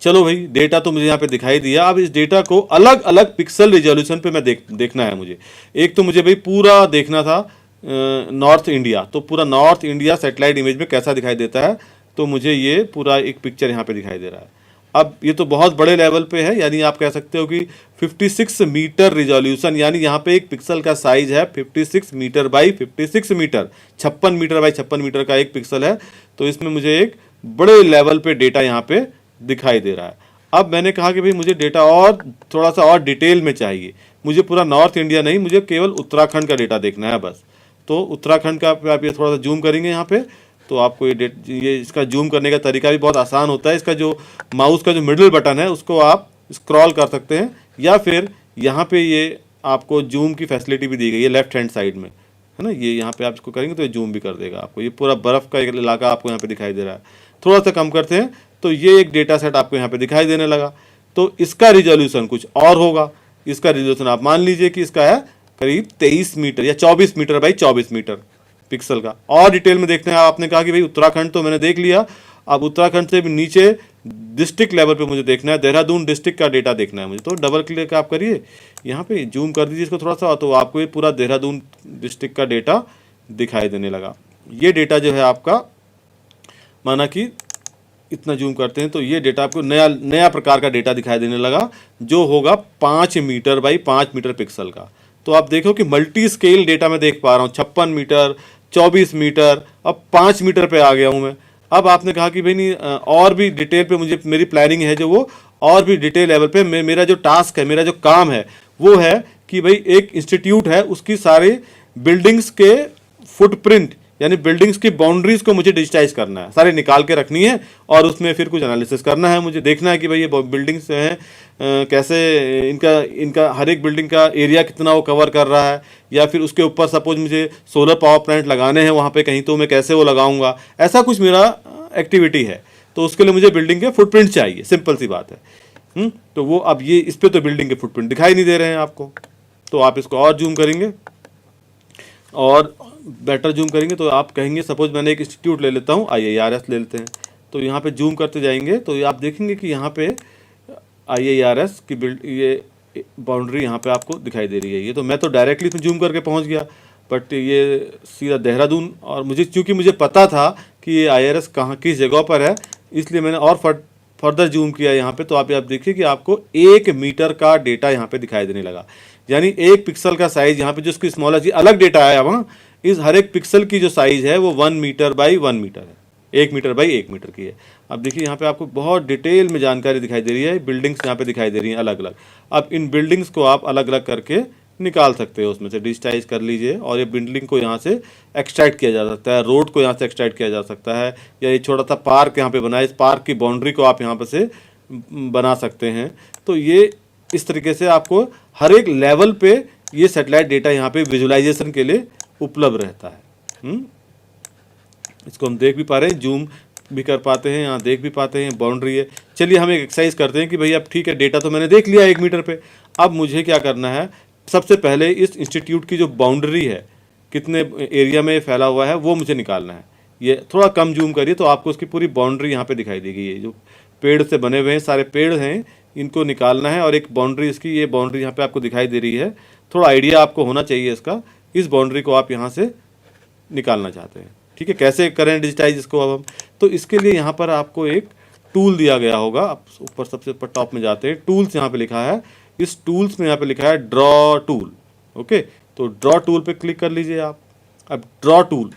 चलो भाई, डेटा तो मुझे यहाँ पे दिखाई दिया। अब इस डेटा को अलग अलग पिक्सल रिजोल्यूशन पे मैं देखना है मुझे। एक तो मुझे भाई पूरा देखना था नॉर्थ इंडिया, तो पूरा नॉर्थ इंडिया सैटेलाइट इमेज में कैसा दिखाई देता है, तो मुझे ये पूरा एक पिक्चर यहाँ पे दिखाई दे रहा है। अब ये तो बहुत बड़े लेवल पे है, यानी आप कह सकते हो कि 56 मीटर रिजोल्यूशन, यानी यहाँ पे एक पिक्सल का साइज है 56 metre by 56 metre, 56 metre by 56 metre का एक पिक्सल है। तो इसमें मुझे एक बड़े लेवल पे डेटा यहाँ पे दिखाई दे रहा है। अब मैंने कहा कि भाई मुझे डेटा और थोड़ा सा और डिटेल में चाहिए, मुझे पूरा नॉर्थ इंडिया नहीं, मुझे केवल उत्तराखंड का डेटा देखना है बस। तो उत्तराखंड का आप ये थोड़ा सा जूम करेंगे यहाँ पे, तो आपको ये इसका जूम करने का तरीका भी बहुत आसान होता है। इसका जो माउस का जो मिडिल बटन है उसको आप स्क्रॉल कर सकते हैं, या फिर यहाँ पे ये आपको जूम की फैसिलिटी भी दी गई है लेफ्ट हैंड साइड में, है ना। ये यहाँ पे आप इसको करेंगे तो ये जूम भी कर देगा आपको। ये पूरा बर्फ़ का एक इलाका आपको यहाँ पे दिखाई दे रहा है। थोड़ा सा कम करते हैं तो ये एक डेटा सेट आपको यहाँ पे दिखाई देने लगा। तो इसका रिजोल्यूशन कुछ और होगा। इसका रिजोल्यूशन आप मान लीजिए कि इसका है करीब 23 मीटर या 24 मीटर बाई 24 मीटर पिक्सल का। और डिटेल में देखते हैं, आपने कहा कि भाई उत्तराखंड तो मैंने देख लिया, अब उत्तराखंड से भी नीचे डिस्ट्रिक्ट लेवल पे मुझे देखना है, देहरादून डिस्ट्रिक्ट का डेटा देखना है मुझे। तो डबल क्लिक आप करिए, यहाँ पे जूम कर दीजिए इसको थोड़ा सा, तो आपको ये पूरा देहरादून डिस्ट्रिक्ट का डेटा दिखाई देने लगा। ये डेटा जो है आपका, माना कि इतना जूम करते हैं तो ये डेटा आपको नया नया प्रकार का डेटा दिखाई देने लगा, जो होगा 5 मीटर बाई 5 मीटर पिक्सल का। तो आप देखो कि मल्टी स्केल डेटा मैं देख पा रहा हूँ, 56 मीटर, 24 मीटर, अब 5 मीटर पे आ गया हूँ मैं। अब आपने कहा कि भाई नहीं, और भी डिटेल पे मुझे, मेरी प्लानिंग है जो वो और भी डिटेल लेवल पे मेरा जो टास्क है, मेरा जो काम है वो है कि भाई एक इंस्टीट्यूट है उसकी सारे बिल्डिंग्स के फुटप्रिंट यानी बिल्डिंग्स की बाउंड्रीज को मुझे डिजिटाइज करना है, सारे निकाल के रखनी है और उसमें फिर कुछ एनालिसिस करना है। मुझे देखना है कि भाई ये बिल्डिंग्स हैं कैसे, इनका हर एक बिल्डिंग का एरिया कितना वो कवर कर रहा है, या फिर उसके ऊपर सपोज मुझे सोलर पावर प्लांट लगाने हैं वहाँ पे कहीं, तो मैं कैसे वो लगाऊंगा, ऐसा कुछ मेरा एक्टिविटी है। तो उसके लिए मुझे बिल्डिंग के फुटप्रिंट चाहिए, सिंपल सी बात है। तो वो अब ये इस पर तो बिल्डिंग के फुटप्रिंट दिखाई नहीं दे रहे हैं आपको, तो आप इसको और जूम करेंगे और बेटर जूम करेंगे तो आप कहेंगे, सपोज मैंने एक इंस्टीट्यूट ले लेता हूँ, IIRS ले लेते हैं, तो यहाँ पे जूम करते जाएंगे तो आप देखेंगे कि यहाँ पे IIRS की ये बाउंड्री यहाँ पे आपको दिखाई दे रही है। ये तो मैं तो डायरेक्टली इसमें जूम करके पहुँच गया, बट ये सीधा देहरादून, और मुझे क्योंकि मुझे पता था कि ये IIRS कहाँ किस जगह पर है, इसलिए मैंने और फर्दर जूम किया यहाँ पे। तो आप देखिए कि आपको 1 मीटर का डेटा यहाँ पे दिखाई देने लगा, यानी एक पिक्सल का साइज यहाँ पे जो उसकी स्मॉलेस्ट अलग डेटा है। अब इस हर एक पिक्सल की जो साइज है वो 1 मीटर बाई 1 मीटर है, 1 मीटर बाई 1 मीटर की है। अब देखिए यहाँ पे आपको बहुत डिटेल में जानकारी दिखाई दे रही है, बिल्डिंग्स यहाँ पे दिखाई दे रही हैं अलग अलग। अब इन बिल्डिंग्स को आप अलग अलग करके निकाल सकते हो, उसमें से डिजिटाइज कर लीजिए, और ये बिल्डिंग को यहाँ से एक्सट्रैक्ट किया जा सकता है, रोड को यहाँ से एक्सट्रैक्ट किया जा सकता है, या ये छोटा सा पार्क यहाँ पे बना है, इस पार्क की बाउंड्री को आप यहाँ पे से बना सकते हैं। तो ये इस तरीके से आपको हर एक लेवल पे ये सैटेलाइट डेटा यहाँ पे विजुअलाइजेशन के लिए उपलब्ध रहता है। इसको हम देख भी पा रहे हैं, जूम भी कर पाते हैं, यहाँ देख भी पाते हैं, बाउंड्री है। चलिए हम एक एक्सरसाइज करते हैं कि भाई अब ठीक है, डेटा तो मैंने देख लिया 1 मीटर पे, अब मुझे क्या करना है, सबसे पहले इस इंस्टीट्यूट की जो बाउंड्री है, कितने एरिया में फैला हुआ है, वो मुझे निकालना है। ये थोड़ा कम जूम करिए तो आपको उसकी पूरी बाउंड्री यहाँ पे दिखाई देगी। ये जो पेड़ से बने हुए हैं, सारे पेड़ हैं, इनको निकालना है, और एक बाउंड्री इसकी, ये बाउंड्री यहाँ पे आपको दिखाई दे रही है। थोड़ा आइडिया आपको होना चाहिए इसका, इस बाउंड्री को आप यहाँ से निकालना चाहते हैं। ठीक है, कैसे करें डिजिटाइज इसको अब हम, तो इसके लिए यहाँ पर आपको एक टूल दिया गया होगा। आप ऊपर सबसे ऊपर टॉप में जाते हैं, टूल्स यहाँ पे लिखा है, इस टूल्स में यहाँ पे लिखा है ड्रॉ टूल। ओके, तो ड्रॉ टूल पे क्लिक कर लीजिए आप। अब ड्रॉ टूल,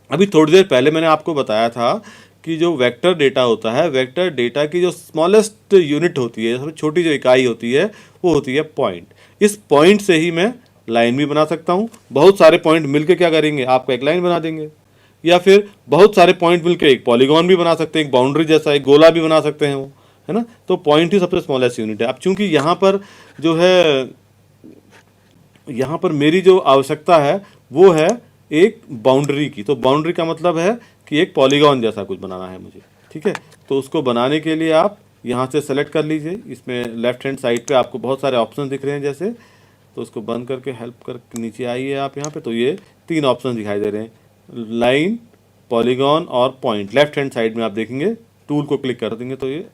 अभी थोड़ी देर पहले मैंने आपको बताया था कि जो वेक्टर डेटा होता है, वेक्टर डेटा की जो स्मॉलेस्ट यूनिट होती है, सबसे छोटी जो इकाई होती है, वो होती है पॉइंट। इस पॉइंट से ही मैं लाइन भी बना सकता हूँ। बहुत सारे पॉइंट मिलके क्या करेंगे, आपको एक लाइन बना देंगे, या फिर बहुत सारे पॉइंट मिलके एक पॉलीगॉन भी बना सकते हैं, एक बाउंड्री जैसा एक गोला भी बना सकते हैं वो, है ना। तो पॉइंट ही सबसे स्मॉलेस्ट यूनिट है। अब चूंकि यहाँ पर जो है, यहाँ पर मेरी जो आवश्यकता है वो है एक बाउंड्री की, तो बाउंड्री का मतलब है कि एक पॉलीगॉन जैसा कुछ बनाना है मुझे। ठीक है, तो उसको बनाने के लिए आप यहाँ से सेलेक्ट कर लीजिए। इसमें लेफ्ट हैंड साइड पे आपको बहुत सारे ऑप्शन दिख रहे हैं जैसे, तो उसको बंद करके हेल्प कर नीचे आइए आप यहाँ पे, तो ये 3 ऑप्शन दिखाई दे रहे हैं, लाइन, पॉलीगॉन और पॉइंट। लेफ्ट हैंड साइड में आप देखेंगे, टूल को क्लिक कर देंगे तो ये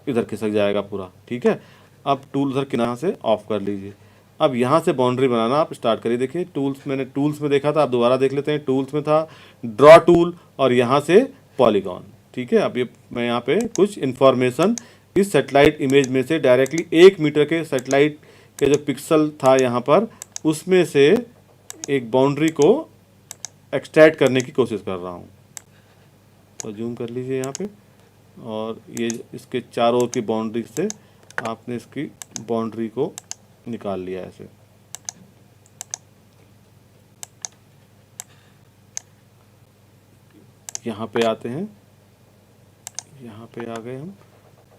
इधर खिसक जाएगा पूरा। ठीक है, अब टूल उधर किनारे से ऑफ कर लीजिए। अब यहाँ से बाउंड्री बनाना आप स्टार्ट करिए। देखिए टूल्स, मैंने टूल्स में देखा था, आप दोबारा देख लेते हैं। टूल्स में था ड्रॉ टूल और यहाँ से पॉलीगॉन। ठीक है, अब ये मैं यहाँ पे कुछ इन्फॉर्मेशन इस सेटेलाइट इमेज में से डायरेक्टली 1 मीटर के सेटेलाइट के जो पिक्सल था यहाँ पर, उसमें से एक बाउंड्री को एक्सट्रैक्ट करने की कोशिश कर रहा हूँ। तो जूम कर लीजिए यहाँ पे, और ये इसके चारों की बाउंड्री से आपने इसकी बाउंड्री को निकाल लिया ऐसे। यहाँ पे आते हैं, यहाँ पे आ गए हम,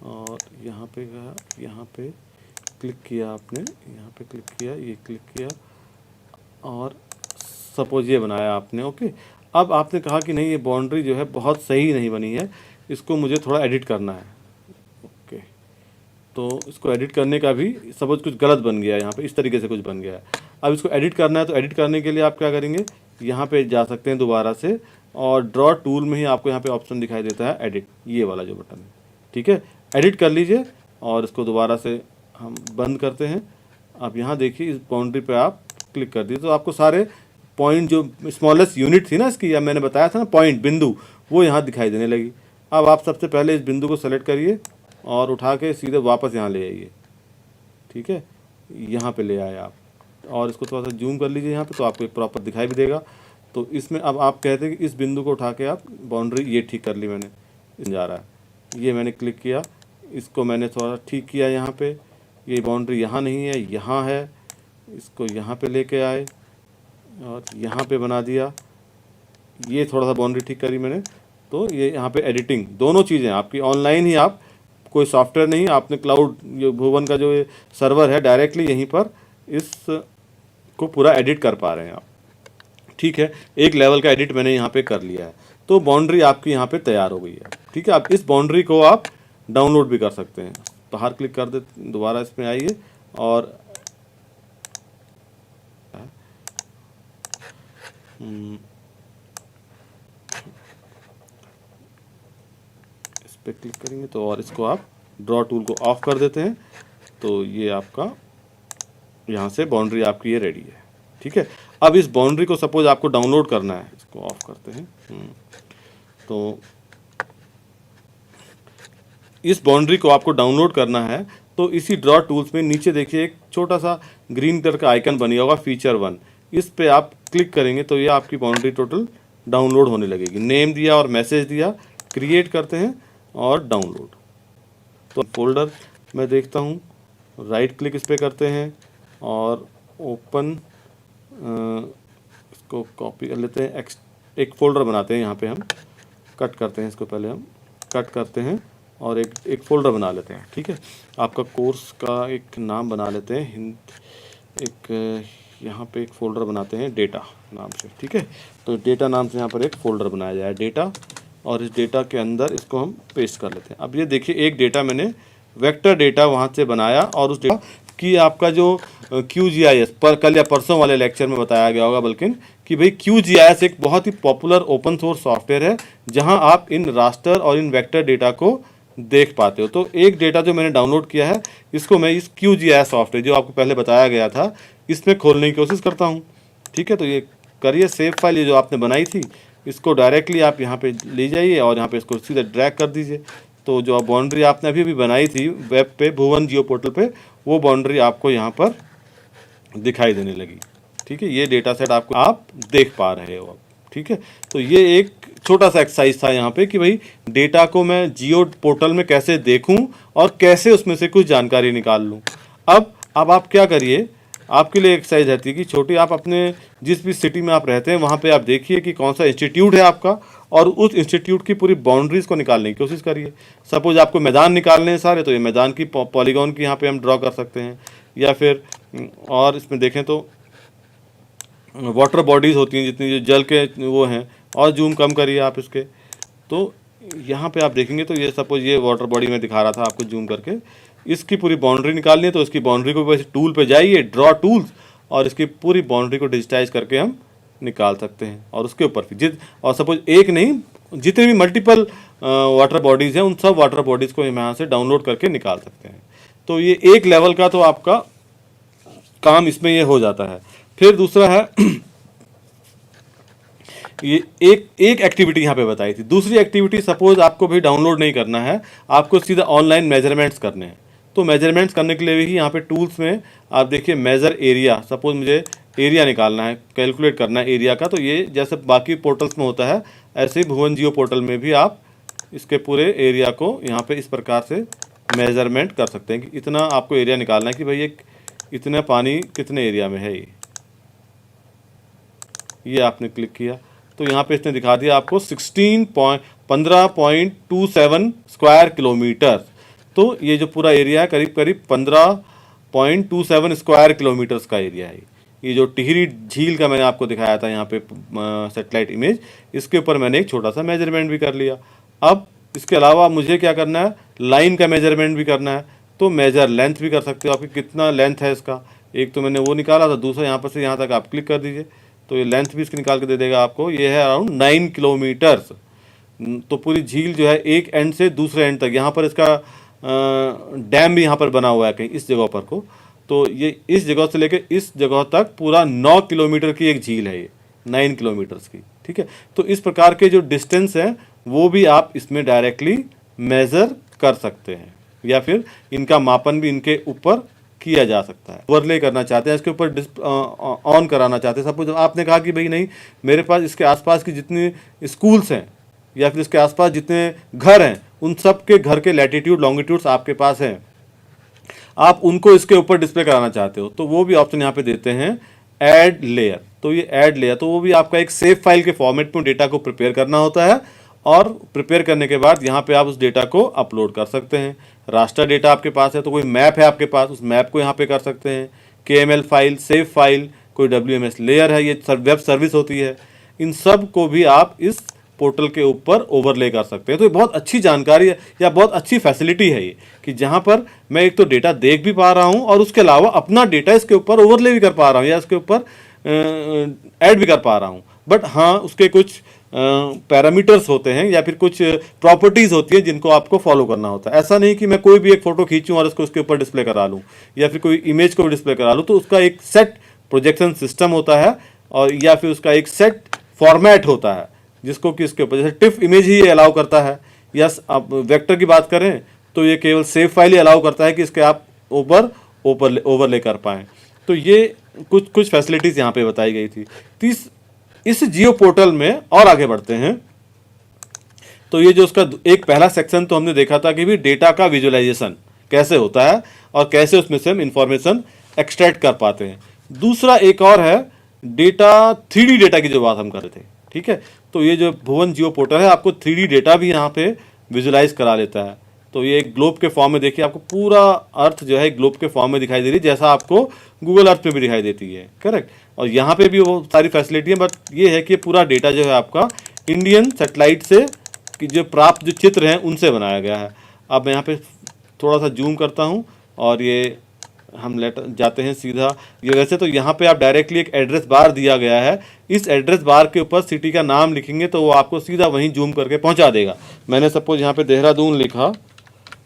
और यहाँ पे क्लिक किया आपने, यहाँ पे क्लिक किया, ये क्लिक किया और सपोज ये बनाया आपने। ओके, अब आपने कहा कि नहीं ये बाउंड्री जो है बहुत सही नहीं बनी है, इसको मुझे थोड़ा एडिट करना है। ओके, तो इसको एडिट करने का भी सपोज कुछ गलत बन गया है, यहाँ पे इस तरीके से कुछ बन गया है। अब इसको एडिट करना है, तो एडिट करने के लिए आप क्या करेंगे, यहाँ पे जा सकते हैं दोबारा से, और ड्रॉ टूल में ही आपको यहाँ पे ऑप्शन दिखाई देता है एडिट, ये वाला जो बटन है। ठीक है, एडिट कर लीजिए और इसको दोबारा से हम बंद करते हैं। आप यहाँ देखिए, इस बाउंड्री पे आप क्लिक कर दीजिए तो आपको सारे पॉइंट, जो स्मॉलेस्ट यूनिट थी ना इसकी, या मैंने बताया था ना पॉइंट, बिंदु, वो यहाँ दिखाई देने लगी। अब आप सबसे पहले इस बिंदु को सेलेक्ट करिए और उठा के सीधे वापस यहाँ ले आइए। ठीक है, यहाँ पे ले आए आप, और इसको थोड़ा सा जूम कर लीजिए यहाँ पे, तो आपको प्रॉपर दिखाई भी देगा। तो इसमें अब आप कहते हैं कि इस बिंदु को उठा के आप बाउंड्री ये ठीक कर ली मैंने, जा रहा है, ये मैंने क्लिक किया, इसको मैंने थोड़ा ठीक किया यहाँ पे, ये बाउंड्री यहाँ नहीं है, यहाँ है, इसको यहाँ पे लेके आए और यहाँ पे बना दिया, ये थोड़ा सा बाउंड्री ठीक करी मैंने। तो ये यहाँ पे एडिटिंग, दोनों चीज़ें आपकी ऑनलाइन ही, आप कोई सॉफ्टवेयर नहीं, आपने क्लाउड, जो भुवन का जो सर्वर है, डायरेक्टली यहीं पर इस को पूरा एडिट कर पा रहे हैं आप। ठीक है, एक लेवल का एडिट मैंने यहाँ पे कर लिया है, तो बाउंड्री आपकी यहाँ पे तैयार हो गई है। ठीक है, आप इस बाउंड्री को आप डाउनलोड भी कर सकते हैं। बाहर क्लिक कर दे, दोबारा इसमें आइए और इस पर क्लिक करेंगे तो, और इसको आप ड्रॉ टूल को ऑफ कर देते हैं, तो ये आपका यहाँ से बाउंड्री आपकी ये रेडी है। ठीक है, अब इस बाउंड्री को सपोज आपको डाउनलोड करना है, इसको ऑफ करते हैं। तो इस बाउंड्री को आपको डाउनलोड करना है, तो इसी ड्रॉ टूल्स में नीचे देखिए एक छोटा सा ग्रीन कलर का आइकन बना होगा, फीचर 1, इस पे आप क्लिक करेंगे तो ये आपकी बाउंड्री टोटल डाउनलोड होने लगेगी। नेम दिया और मैसेज दिया, क्रिएट करते हैं और डाउनलोड। तो फोल्डर मैं देखता हूँ, राइट क्लिक इस पर करते हैं और ओपन, इसको कॉपी कर लेते हैं, एक फ़ोल्डर बनाते हैं, यहाँ पे हम कट करते हैं, इसको पहले हम कट करते हैं और एक फ़ोल्डर बना लेते हैं। ठीक है, आपका कोर्स का एक नाम बना लेते हैं, एक यहाँ पे एक फ़ोल्डर बनाते हैं डेटा नाम से। ठीक है, तो डेटा नाम से यहाँ पर एक फ़ोल्डर बनाया जाए डेटा, और इस डेटा के अंदर इसको हम पेस्ट कर लेते हैं। अब ये देखिए, एक डेटा मैंने वेक्टर डेटा वहाँ से बनाया, और उस डेटा कि आपका जो QGIS पर कल या परसों वाले लेक्चर में बताया गया होगा बल्कि, कि भाई QGIS एक बहुत ही पॉपुलर ओपन सोर्स सॉफ्टवेयर है, जहां आप इन रास्टर और इन वेक्टर डेटा को देख पाते हो। तो एक डेटा जो मैंने डाउनलोड किया है, इसको मैं इस QGIS सॉफ्टवेयर जो आपको पहले बताया गया था, इसमें खोलने की कोशिश करता हूँ। ठीक है, तो ये करिए, सेव फाइल ये जो आपने बनाई थी, इसको डायरेक्टली आप यहाँ पे ले जाइए और यहाँ पे इसको सीधे ड्रैग कर दीजिए। तो जो बाउंड्री आपने अभी बनाई थी वेब पे, भुवन जियो पोर्टल पे, वो बाउंड्री आपको यहाँ पर दिखाई देने लगी। ठीक है, ये डेटा सेट आपको आप देख पा रहे हो। ठीक है, तो ये एक छोटा सा एक्सरसाइज था यहाँ पे कि भाई डेटा को मैं जियो पोर्टल में कैसे देखूं और कैसे उसमें से कुछ जानकारी निकाल लूं। अब आप क्या करिए, आपके लिए एक्सरसाइज रहती है कि छोटी, आप अपने जिस भी सिटी में आप रहते हैं वहाँ पे आप देखिए कि कौन सा इंस्टीट्यूट है आपका, और उस इंस्टीट्यूट की पूरी बाउंड्रीज को निकालने की कोशिश करिए। सपोज आपको मैदान निकालने हैं सारे, तो ये मैदान की पॉलीगॉन की यहाँ पे हम ड्रॉ कर सकते हैं, या फिर और इसमें देखें तो वाटर बॉडीज़ होती हैं जितनी, जो जल के वो हैं, और जूम कम करिए आप इसके। तो यहाँ पे आप देखेंगे तो ये सपोज ये वाटर बॉडी में दिखा रहा था आपको जूम करके, इसकी पूरी बाउंड्री निकालनी है, तो इसकी बाउंड्री को वैसे टूल पे जाइए, ड्रॉ टूल्स, और इसकी पूरी बाउंड्री को डिजिटाइज करके हम निकाल सकते हैं। और उसके ऊपर फिर और सपोज एक नहीं, जितने भी मल्टीपल वाटर बॉडीज़ हैं, उन सब वाटर बॉडीज़ को हम यहाँ से डाउनलोड करके निकाल सकते हैं। तो ये एक लेवल का तो आपका काम इसमें ये हो जाता है। फिर दूसरा है ये एक एक्टिविटी यहाँ पे बताई थी। दूसरी एक्टिविटी, सपोज आपको भी डाउनलोड नहीं करना है, आपको सीधा ऑनलाइन मेजरमेंट्स करने हैं। तो मेजरमेंट्स करने के लिए भी यहाँ पे टूल्स में आप देखिए मेजर एरिया, सपोज मुझे एरिया निकालना है, कैलकुलेट करना है एरिया का, तो ये जैसे बाकी पोर्टल्स में होता है, ऐसे ही भुवन जियो पोर्टल में भी आप इसके पूरे एरिया को यहाँ पे इस प्रकार से मेजरमेंट कर सकते हैं कि इतना आपको एरिया निकालना है कि भाई एक इतना पानी कितने एरिया में है। ये आपने क्लिक किया तो यहाँ पे इसने दिखा दिया आपको 15.27 स्क्वायर किलोमीटर। तो ये जो पूरा एरिया है करीब करीब 15 0.27 स्क्वायर किलोमीटर्स का एरिया है। ये जो टिहरी झील का मैंने आपको दिखाया था यहाँ पे सेटेलाइट इमेज, इसके ऊपर मैंने एक छोटा सा मेजरमेंट भी कर लिया। अब इसके अलावा मुझे क्या करना है, लाइन का मेजरमेंट भी करना है। तो मेजर लेंथ भी कर सकते हो, आपकी कितना लेंथ है इसका। एक तो मैंने वो निकाला था, दूसरा यहाँ पर से यहाँ तक आप क्लिक कर दीजिए तो ये लेंथ भी इसकी निकाल के दे देगा आपको। ये है अराउंड 9 किलोमीटर्स। तो पूरी झील जो है एक एंड से दूसरे एंड तक, यहाँ पर इसका डैम भी यहाँ पर बना हुआ है कहीं इस जगह पर को। तो ये इस जगह से लेकर इस जगह तक पूरा 9 किलोमीटर की एक झील है, ये 9 किलोमीटर्स की। ठीक है, तो इस प्रकार के जो डिस्टेंस हैं वो भी आप इसमें डायरेक्टली मेज़र कर सकते हैं, या फिर इनका मापन भी इनके ऊपर किया जा सकता है। ओवरले करना चाहते हैं, इसके ऊपर ऑन कराना चाहते हैं। सपोज आपने कहा कि भाई नहीं, मेरे पास इसके आसपास की जितनी स्कूल्स हैं या फिर इसके आसपास जितने घर हैं, उन सब के घर के लैटिट्यूड लॉन्गिट्यूड्स आपके पास हैं, आप उनको इसके ऊपर डिस्प्ले कराना चाहते हो, तो वो भी ऑप्शन यहाँ पे देते हैं ऐड लेयर। तो ये ऐड लेयर, तो वो भी आपका एक सेव फाइल के फॉर्मेट में डेटा को प्रिपेयर करना होता है, और प्रिपेयर करने के बाद यहाँ पे आप उस डेटा को अपलोड कर सकते हैं। रास्टर डेटा आपके पास है तो कोई मैप है आपके पास, उस मैप को यहाँ पे कर सकते हैं। KML फाइल, सेव फाइल, कोई WMS लेयर है, ये वेब सर्विस होती है, इन सब को भी आप इस पोर्टल के ऊपर ओवरले कर सकते हैं। तो ये बहुत अच्छी जानकारी है या बहुत अच्छी फैसिलिटी है ये, कि जहाँ पर मैं एक तो डेटा देख भी पा रहा हूँ और उसके अलावा अपना डेटा इसके ऊपर ओवरले भी कर पा रहा हूँ या इसके ऊपर ऐड भी कर पा रहा हूँ। बट हाँ, उसके कुछ पैरामीटर्स होते हैं या फिर कुछ प्रॉपर्टीज़ होती है जिनको आपको फॉलो करना होता है। ऐसा नहीं कि मैं कोई भी एक फ़ोटो खींचूँ और उसको उसके ऊपर डिस्प्ले करा लूँ या फिर कोई इमेज को डिस्प्ले करा लूँ। तो उसका एक सेट प्रोजेक्शन सिस्टम होता है, और या फिर उसका एक सेट फॉर्मेट होता है जिसको कि इसके ऊपर, जैसे टिफ इमेज ही अलाउ करता है, या आप वेक्टर की बात करें तो ये केवल सेव फाइल ही अलाउ करता है कि इसके आप ओवरले कर पाएँ। तो ये कुछ फैसिलिटीज़ यहाँ पे बताई गई थी। इस जियो पोर्टल में और आगे बढ़ते हैं तो ये जो उसका एक पहला सेक्शन तो हमने देखा था कि भी डेटा का विजुअलाइजेशन कैसे होता है और कैसे उसमें से हम इंफॉर्मेशन एक्सट्रैक्ट कर पाते हैं। दूसरा एक और है डेटा, 3D डेटा की जो बात हम कर रहे थे। ठीक है, तो ये जो भुवन जियो पोर्टल है आपको 3D डेटा भी यहाँ पे विजुलाइज करा लेता है। तो ये एक ग्लोब के फॉर्म में, देखिए आपको पूरा अर्थ जो है ग्लोब के फॉर्म में दिखाई दे रही है, जैसा आपको गूगल अर्थ में भी दिखाई देती है। करेक्ट, और यहाँ पे भी वो सारी फैसिलिटी है, बट ये है कि पूरा डेटा जो है आपका इंडियन सैटेलाइट से कि जो प्राप्त जो चित्र हैं उनसे बनाया गया है। अब मैं यहाँ पे थोड़ा सा जूम करता हूँ और ये हम जाते हैं सीधा। ये वैसे तो यहाँ पे आप डायरेक्टली एक एड्रेस बार दिया गया है, इस एड्रेस बार के ऊपर सिटी का नाम लिखेंगे तो वो आपको सीधा वहीं जूम करके पहुँचा देगा। मैंने सपोज यहाँ पे देहरादून लिखा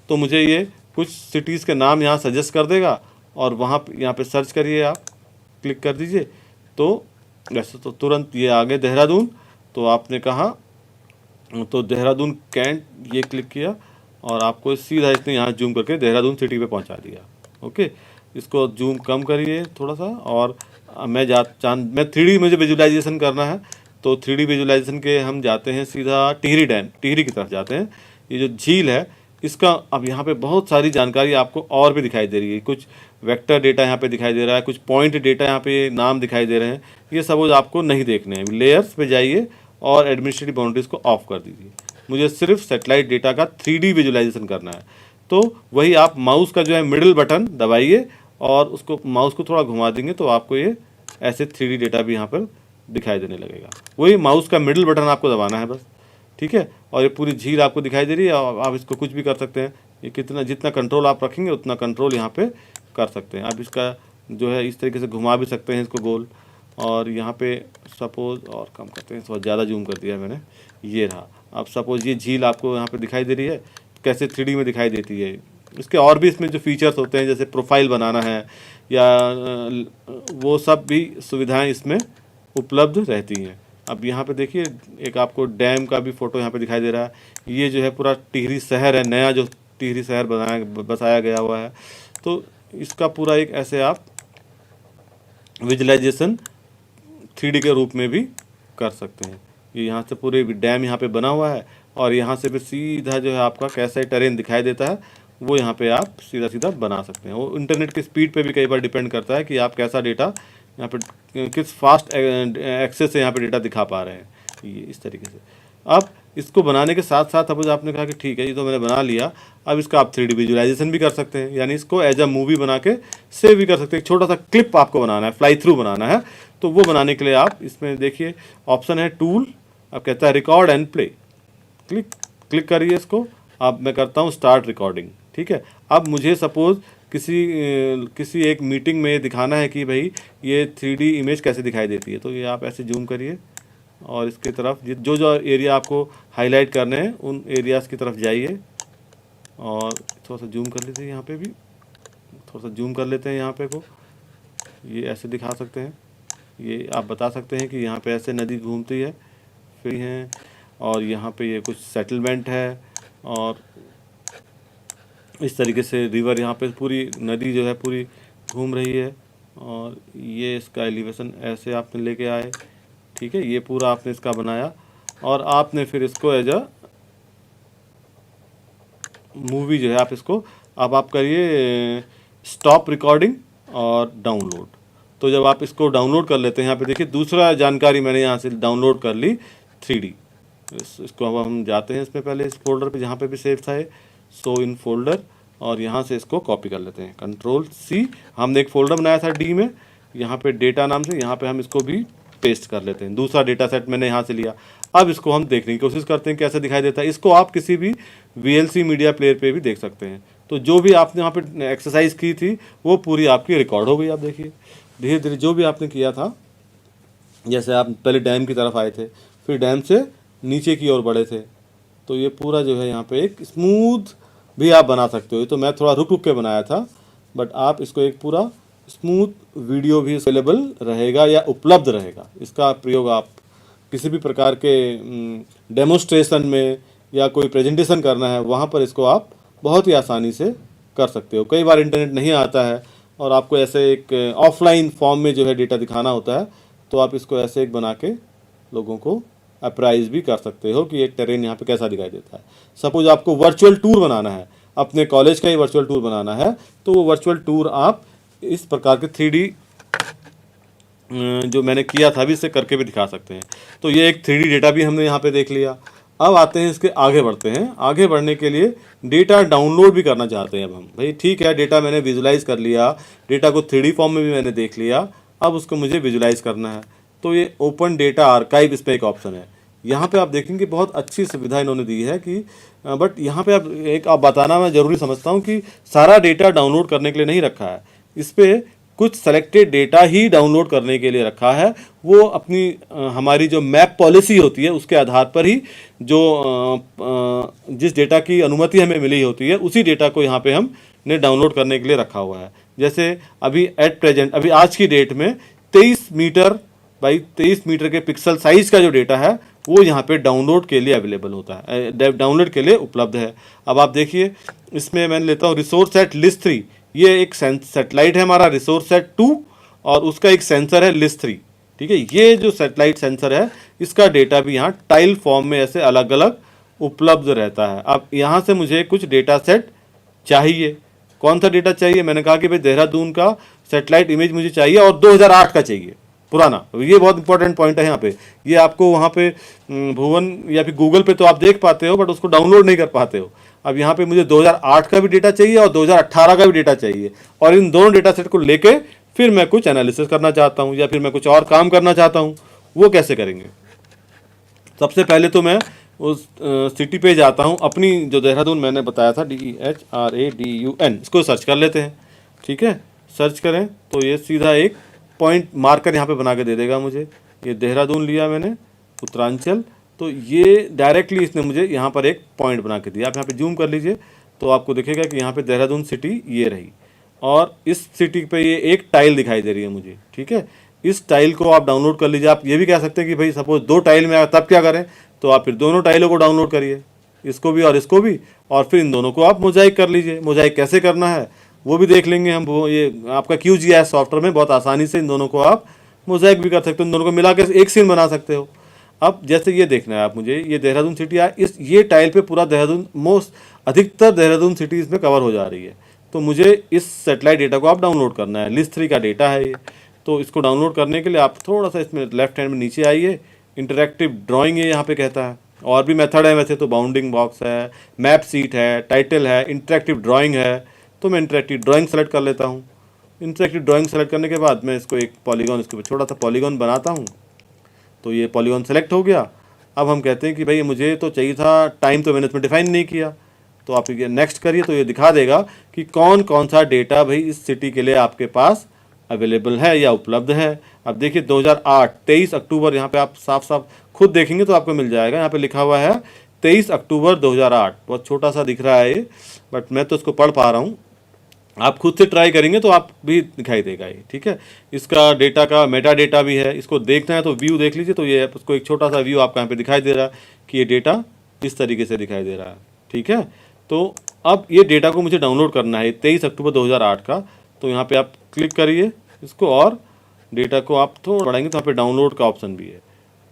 तो मुझे ये कुछ सिटीज़ के नाम यहाँ सजेस्ट कर देगा, और वहाँ यहाँ पे सर्च करिए, आप क्लिक कर दीजिए तो वैसे तो तुरंत ये आ गए देहरादून। तो आपने कहा तो देहरादून कैंट, ये क्लिक किया और आपको सीधा इसने यहाँ जूम करके देहरादून सिटी पे पहुँचा दिया। ओके, इसको जूम कम करिए थोड़ा सा, और मैं 3D मुझे विजुलाइजेशन करना है तो 3D विजुलाइजेशन के हम जाते हैं सीधा टिहरी डैम, टिहरी की तरफ जाते हैं। ये जो झील है इसका अब यहाँ पे बहुत सारी जानकारी आपको और भी दिखाई दे रही है। कुछ वेक्टर डेटा यहाँ पे दिखाई दे रहा है, कुछ पॉइंट डेटा यहाँ पे नाम दिखाई दे रहे हैं। ये सब आपको नहीं देखने हैं। लेयर्स पे जाइए और एडमिनिस्ट्रेटिव बाउंड्रीज को ऑफ कर दीजिए। मुझे सिर्फ सैटेलाइट डेटा का 3D विजुलाइजेशन करना है, तो वही आप माउस का जो है मिडिल बटन दबाइए और उसको माउस को थोड़ा घुमा देंगे तो आपको ये ऐसे 3D डेटा भी यहाँ पर दिखाई देने लगेगा। वही माउस का मिडिल बटन आपको दबाना है बस। ठीक है, और ये पूरी झील आपको दिखाई दे रही है, और आप इसको कुछ भी कर सकते हैं। ये जितना कंट्रोल आप रखेंगे उतना कंट्रोल यहाँ पे कर सकते हैं। आप इसका जो है इस तरीके से घुमा भी सकते हैं इसको गोल, और यहाँ पे सपोज और कम करते हैं, थोड़ा ज़्यादा जूम कर दिया मैंने, ये रहा। अब सपोज ये झील आपको यहाँ पे दिखाई दे रही है, कैसे 3D में दिखाई देती है। इसके और भी इसमें जो फीचर्स होते हैं जैसे प्रोफाइल बनाना है या वो सब भी सुविधाएं इसमें उपलब्ध रहती हैं। अब यहाँ पे देखिए एक आपको डैम का भी फ़ोटो यहाँ पे दिखाई दे रहा है। ये जो है पूरा टिहरी शहर है, नया जो टिहरी शहर बसाया गया हुआ है। तो इसका पूरा एक ऐसे आप विजुलाइजेशन 3D के रूप में भी कर सकते हैं। ये यहाँ से पूरे डैम यहाँ पे बना हुआ है, और यहाँ से भी सीधा जो है आपका कैसा टेरेन दिखाई देता है वो यहाँ पे आप सीधा सीधा बना सकते हैं। वो इंटरनेट की स्पीड पे भी कई बार डिपेंड करता है कि आप कैसा डेटा यहाँ पे किस फास्ट एक्सेस से यहाँ पे डेटा दिखा पा रहे हैं। ये इस तरीके से अब इसको बनाने के साथ साथ अब आपने कहा कि ठीक है ये तो मैंने बना लिया, अब इसका आप 3D विजुअलाइजेशन भी कर सकते हैं, यानी इसको एज अ मूवी बना के सेव भी कर सकते हैं। एक छोटा सा क्लिप आपको बनाना है, फ्लाई थ्रू बनाना है, तो वो बनाने के लिए आप इसमें देखिए ऑप्शन है टूल, अब कहता है रिकॉर्ड एंड प्ले, क्लिक करिए इसको। अब मैं करता हूँ स्टार्ट रिकॉर्डिंग, ठीक है। अब मुझे सपोज किसी एक मीटिंग में दिखाना है कि भाई ये 3D इमेज कैसे दिखाई देती है, तो ये आप ऐसे जूम करिए और इसकी तरफ जो जो एरिया आपको हाईलाइट करने हैं उन एरियाज़ की तरफ जाइए, और थोड़ा सा जूम कर लेते हैं यहाँ पे भी, थोड़ा सा जूम कर लेते हैं यहाँ पे को, ये ऐसे दिखा सकते हैं। ये आप बता सकते हैं कि यहाँ पे ऐसे नदी घूमती है फिर हैं, और यहाँ पे ये कुछ सेटलमेंट है, और इस तरीके से रिवर यहाँ पे पूरी नदी जो है पूरी घूम रही है, और ये इसका एलिवेशन ऐसे आपने लेके आए, ठीक है। ये पूरा आपने इसका बनाया और आपने फिर इसको एज अ मूवी जो है आप इसको अब आप करिए स्टॉप रिकॉर्डिंग और डाउनलोड। तो जब आप इसको डाउनलोड कर लेते हैं, यहाँ पे देखिए दूसरा जानकारी मैंने यहाँ से डाउनलोड कर ली 3D। इसको अब हम जाते हैं इसमें पहले इस फोल्डर पे जहाँ पे भी सेव था, सो इन फोल्डर, और यहाँ से इसको कॉपी कर लेते हैं, Ctrl+C। हमने एक फोल्डर बनाया था D में, यहाँ पे डेटा नाम से, यहाँ पे हम इसको भी पेस्ट कर लेते हैं। दूसरा डेटा सेट मैंने यहाँ से लिया। अब इसको हम देखने की कोशिश करते हैं कैसे दिखाई देता है। इसको आप किसी भी VLC मीडिया प्लेयर पे भी देख सकते हैं। तो जो भी आपने यहाँ पे एक्सरसाइज की थी वो पूरी आपकी रिकॉर्ड हो गई। आप देखिए धीरे धीरे जो भी आपने किया था, जैसे आप पहले डैम की तरफ आए थे, फिर डैम से नीचे की ओर बढ़े थे, तो ये पूरा जो है यहाँ पे एक स्मूथ भी आप बना सकते हो। ये तो मैं थोड़ा रुक रुक के बनाया था, बट आप इसको एक पूरा स्मूथ वीडियो भी अवेलेबल रहेगा या उपलब्ध रहेगा। इसका प्रयोग आप किसी भी प्रकार के डेमोन्स्ट्रेशन में या कोई प्रेजेंटेशन करना है वहाँ पर इसको आप बहुत ही आसानी से कर सकते हो। कई बार इंटरनेट नहीं आता है और आपको ऐसे एक ऑफलाइन फॉर्म में जो है डेटा दिखाना होता है, तो आप इसको ऐसे एक बना के लोगों को अप्राइज भी कर सकते हो कि एक टेरेन यहाँ पे कैसा दिखाई देता है। सपोज आपको वर्चुअल टूर बनाना है, अपने कॉलेज का ही वर्चुअल टूर बनाना है, तो वो वर्चुअल टूर आप इस प्रकार के 3D जो मैंने किया था अभी इससे करके भी दिखा सकते हैं। तो ये एक 3D डेटा भी हमने यहाँ पे देख लिया। अब आते हैं इसके आगे बढ़ते हैं। आगे बढ़ने के लिए डेटा डाउनलोड भी करना चाहते हैं अब हम। भाई ठीक है, डेटा मैंने विजुलाइज कर लिया, डेटा को 3D फॉर्म में भी मैंने देख लिया, अब उसको मुझे विजुलाइज करना है। तो ये ओपन डेटा आर्काइव इस पर एक ऑप्शन है। यहाँ पे आप देखेंगे बहुत अच्छी सुविधा इन्होंने दी है कि बट यहाँ पे आप बताना मैं ज़रूरी समझता हूँ कि सारा डेटा डाउनलोड करने के लिए नहीं रखा है। इस पर कुछ सेलेक्टेड डेटा ही डाउनलोड करने के लिए रखा है। वो अपनी हमारी जो मैप पॉलिसी होती है उसके आधार पर ही जो जिस डेटा की अनुमति हमें मिली होती है उसी डेटा को यहाँ पे हमने डाउनलोड करने के लिए रखा हुआ है। जैसे अभी एट प्रेजेंट, अभी आज की डेट में 23 मीटर बाई 23 मीटर के पिक्सल साइज का जो डेटा है वो यहाँ पे डाउनलोड के लिए अवेलेबल होता है, डाउनलोड के लिए उपलब्ध है। अब आप देखिए इसमें मैं लेता हूँ रिसोर्स एट लिस्ट 3। ये एक सेटेलाइट है हमारा रिसोर्स सेट 2 और उसका एक सेंसर है लिस्ट 3, ठीक है। ये जो सेटेलाइट सेंसर है इसका डेटा भी यहाँ टाइल फॉर्म में ऐसे अलग अलग उपलब्ध रहता है। अब यहाँ से मुझे कुछ डेटा सेट चाहिए। कौन सा डेटा चाहिए? मैंने कहा कि भाई देहरादून का सेटेलाइट इमेज मुझे चाहिए और 2008 का चाहिए, पुराना। ये बहुत इंपॉर्टेंट पॉइंट है यहाँ पे। ये आपको वहाँ पे भुवन या फिर गूगल पे तो आप देख पाते हो बट उसको डाउनलोड नहीं कर पाते हो। अब यहाँ पे मुझे 2008 का भी डेटा चाहिए और 2018 का भी डेटा चाहिए, और इन दोनों डेटा सेट को लेके फिर मैं कुछ एनालिसिस करना चाहता हूँ या फिर मैं कुछ और काम करना चाहता हूँ। वो कैसे करेंगे? सबसे पहले तो मैं उस सिटी पे जाता हूँ, अपनी जो देहरादून मैंने बताया था DEHRADUN, इसको सर्च कर लेते हैं, ठीक है। सर्च करें तो ये सीधा एक पॉइंट मार्कर यहाँ पे बना के दे देगा मुझे। ये देहरादून लिया मैंने, उत्तरांचल, तो ये डायरेक्टली इसने मुझे यहाँ पर एक पॉइंट बना के दिया। आप यहाँ पे जूम कर लीजिए तो आपको दिखेगा कि यहाँ पे देहरादून सिटी ये रही, और इस सिटी पे ये एक टाइल दिखाई दे रही है मुझे, ठीक है। इस टाइल को आप डाउनलोड कर लीजिए। आप ये भी कह सकते हैं कि भाई सपोज 2 टाइल में आया तब क्या करें, तो आप फिर दोनों टाइलों को डाउनलोड करिए, इसको भी और इसको भी, और फिर इन दोनों को आप मोजाइक कर लीजिए। मोजाइक कैसे करना है वो भी देख लेंगे हम। वो ये आपका QGIS सॉफ्टवेयर में बहुत आसानी से इन दोनों को आप मोजाइक भी कर सकते हो, इन दोनों को मिला के एक सीन बना सकते हो। अब जैसे ये देखना है आप मुझे, ये देहरादून सिटी ये टाइल पे पूरा देहरादून अधिकतर देहरादून सिटी इसमें कवर हो जा रही है। तो मुझे इस सेटेलाइट डेटा को आप डाउनलोड करना है। लिस्ट 3 का डेटा है ये। तो इसको डाउनलोड करने के लिए आप थोड़ा सा इसमें लेफ्ट हैंड में नीचे आइए, इंटरैक्टिव ड्राइंग ये यहाँ पे कहता है, और भी मेथड है वैसे तो, बाउंडिंग बॉक्स है, मैप सीट है, टाइटल है, इंटरेक्टिव ड्राइंग है। तो मैं इंटरेक्टिव ड्राइंग सेलेक्ट कर लेता हूँ। इंटरेक्टिव ड्राइंग सेलेक्ट करने के बाद मैं इसको एक पॉलीगॉन, इसके ऊपर छोटा सा पॉलीगॉन बनाता हूँ। तो ये पॉलीगॉन सेलेक्ट हो गया। अब हम कहते हैं कि भाई मुझे तो चाहिए था, टाइम तो मैंने इसमें डिफाइन नहीं किया। तो आप ये नेक्स्ट करिए, तो ये दिखा देगा कि कौन कौन सा डेटा भाई इस सिटी के लिए आपके पास अवेलेबल है या उपलब्ध है। अब देखिए 2008 23 अक्टूबर, यहाँ पे आप साफ साफ खुद देखेंगे तो आपको मिल जाएगा। यहाँ पे लिखा हुआ है 23 अक्टूबर 2008। बहुत छोटा सा दिख रहा है ये, बट मैं तो इसको पढ़ पा रहा हूँ। आप खुद से ट्राई करेंगे तो आप भी दिखाई देगा ये, ठीक है। इसका डेटा का मेटा डेटा भी है, इसको देखना है तो व्यू देख लीजिए। तो ये उसको एक छोटा सा व्यू आपका यहाँ पे दिखाई दे रहा है कि ये डेटा इस तरीके से दिखाई दे रहा है, ठीक है। तो अब ये डेटा को मुझे डाउनलोड करना है 23 अक्टूबर 2008 का। तो यहाँ पे आप क्लिक करिए इसको, और डेटा को आप थोड़ा बढ़ाएंगे तो यहाँ पे डाउनलोड का ऑप्शन भी है।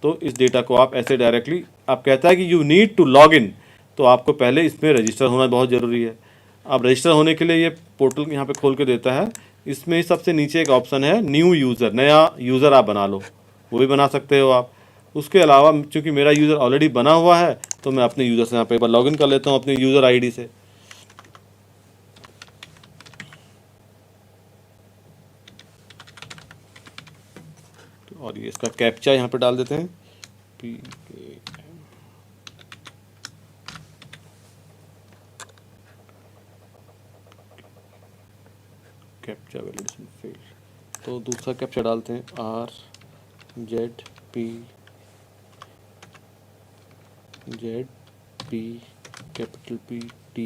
तो इस डेटा को आप ऐसे डायरेक्टली, आप कहता है कि you need to log in, तो आपको पहले इसमें रजिस्टर होना बहुत ज़रूरी है। अब रजिस्टर होने के लिए ये पोर्टल यहाँ पे खोल के देता है। इसमें सबसे नीचे एक ऑप्शन है न्यू यूज़र, नया यूज़र आप बना लो, वो भी बना सकते हो आप। उसके अलावा चूँकि मेरा यूज़र ऑलरेडी बना हुआ है तो मैं अपने यूज़र से यहाँ पे एक बार लॉगिन कर लेता हूँ अपने यूज़र आईडी से। और ये इसका कैप्चा यहाँ पे डाल देते हैं, PKM। कैप्चा वैलिडेशन फेल, तो दूसरा कैप्चा डालते हैं RZP कैपिटल PT,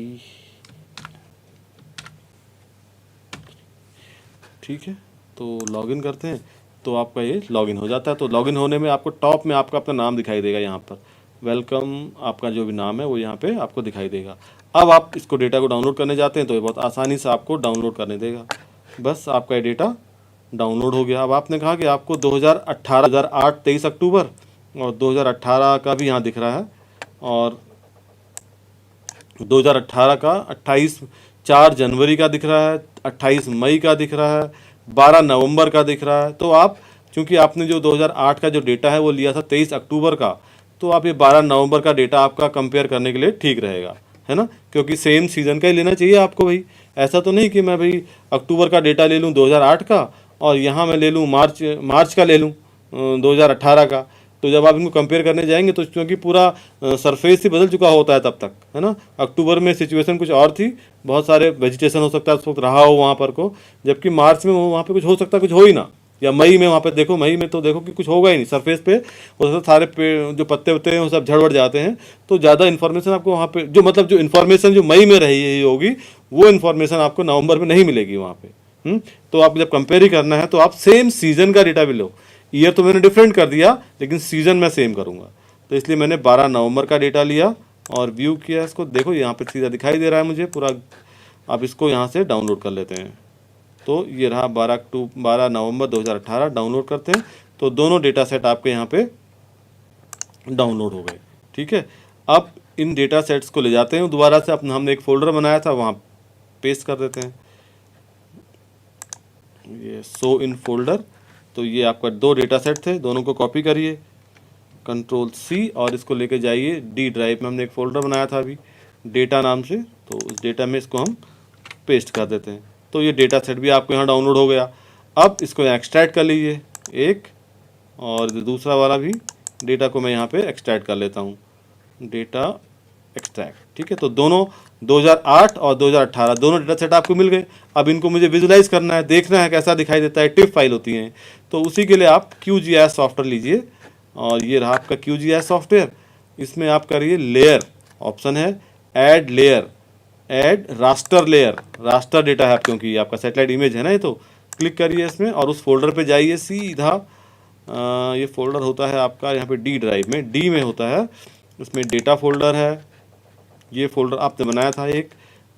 ठीक है। तो लॉगिन करते हैं तो आपका ये लॉगिन हो जाता है। तो लॉगिन होने में आपको टॉप में आपका अपना नाम दिखाई देगा, यहाँ पर वेलकम आपका जो भी नाम है वो यहाँ पे आपको दिखाई देगा। अब आप इसको डेटा को डाउनलोड करने जाते हैं तो ये बहुत आसानी से आपको डाउनलोड करने देगा। बस आपका ये डेटा डाउनलोड हो गया। अब आपने कहा कि आपको 2018 2008 23 अक्टूबर और 2018 का भी यहाँ दिख रहा है, और 2018 का 4 जनवरी का दिख रहा है, 28 मई का दिख रहा है, 12 नवंबर का दिख रहा है। तो आप, चूंकि आपने जो 2008 का जो डेटा है वो लिया था 23 अक्टूबर का, तो आप ये 12 नवंबर का डेटा आपका कंपेयर करने के लिए ठीक रहेगा, है ना। क्योंकि सेम सीज़न का ही लेना चाहिए आपको भाई। ऐसा तो नहीं कि मैं भाई अक्टूबर का डेटा ले लूँ 2008 का और यहाँ मैं ले लूँ मार्च का ले लूँ 2018 का। तो जब आप इनको कंपेयर करने जाएंगे तो क्योंकि पूरा सरफेस ही बदल चुका होता है तब तक, है ना। अक्टूबर में सिचुएशन कुछ और थी, बहुत सारे वेजिटेशन हो सकता है उस वक्त रहा हो वहाँ पर को, जबकि मार्च में वहाँ पे कुछ हो सकता है, कुछ हो ही ना। या मई में वहाँ पे देखो, मई में तो देखो कि कुछ होगा ही नहीं सरफेस पे, वो सारे पेड़ जो पत्ते वत्ते हैं वो सब झड़ बढ़ जाते हैं। तो ज़्यादा इन्फॉर्मेशन आपको वहाँ पे जो मतलब जो इन्फॉर्मेशन जो मई में रही होगी वो इन्फॉर्मेशन आपको नवंबर में नहीं मिलेगी वहाँ पे। तो आप जब कंपेयर ही करना है तो आप सेम सीजन का डेटा भी लो। ईयर तो मैंने डिफरेंट कर दिया लेकिन सीजन मैं सेम करूँगा, तो इसलिए मैंने 12 नवंबर का डेटा लिया और व्यू किया इसको। देखो यहाँ पे सीधा दिखाई दे रहा है मुझे पूरा। आप इसको यहाँ से डाउनलोड कर लेते हैं। तो ये रहा 12 नवंबर 2018, डाउनलोड करते हैं तो दोनों डेटा सेट आपके यहाँ पे डाउनलोड हो गए, ठीक है। अब इन डेटा सेट्स को ले जाते हैं दोबारा से, अपना हमने एक फ़ोल्डर बनाया था वहाँ पेस्ट कर देते हैं, ये शो इन फोल्डर। तो ये आपका 2 डेटा सेट थे, दोनों को कॉपी करिए Ctrl+C और इसको लेके जाइए D ड्राइव में। हमने एक फ़ोल्डर बनाया था अभी डेटा नाम से, तो उस डेटा में इसको हम पेस्ट कर देते हैं। तो ये डेटा सेट भी आपको यहाँ डाउनलोड हो गया। अब इसको यहाँ एक्सट्रैक्ट कर लीजिए एक, और दूसरा वाला भी डेटा को मैं यहाँ पे एक्सट्रैक्ट कर लेता हूँ, डेटा एक्सट्रैक्ट, ठीक है। तो दोनों 2008 और 2018 दोनों डेटा सेट आपको मिल गए। अब इनको मुझे विजुलाइज करना है, देखना है कैसा दिखाई देता है, टिप फाइल होती हैं। तो उसी के लिए आप QGIS सॉफ्टवेयर लीजिए, और ये रहा आपका QGIS सॉफ्टवेयर। इसमें आप करिए लेयर, ऑप्शन है add layer, add raster layer, raster data है क्योंकि ये आपका सैटेलाइट इमेज है ना ये। तो क्लिक करिए इसमें और उस फोल्डर पे जाइए सीधा। ये फोल्डर होता है आपका यहाँ पे D ड्राइव में, D में होता है, इसमें डेटा फोल्डर है। ये फोल्डर आपने बनाया था एक,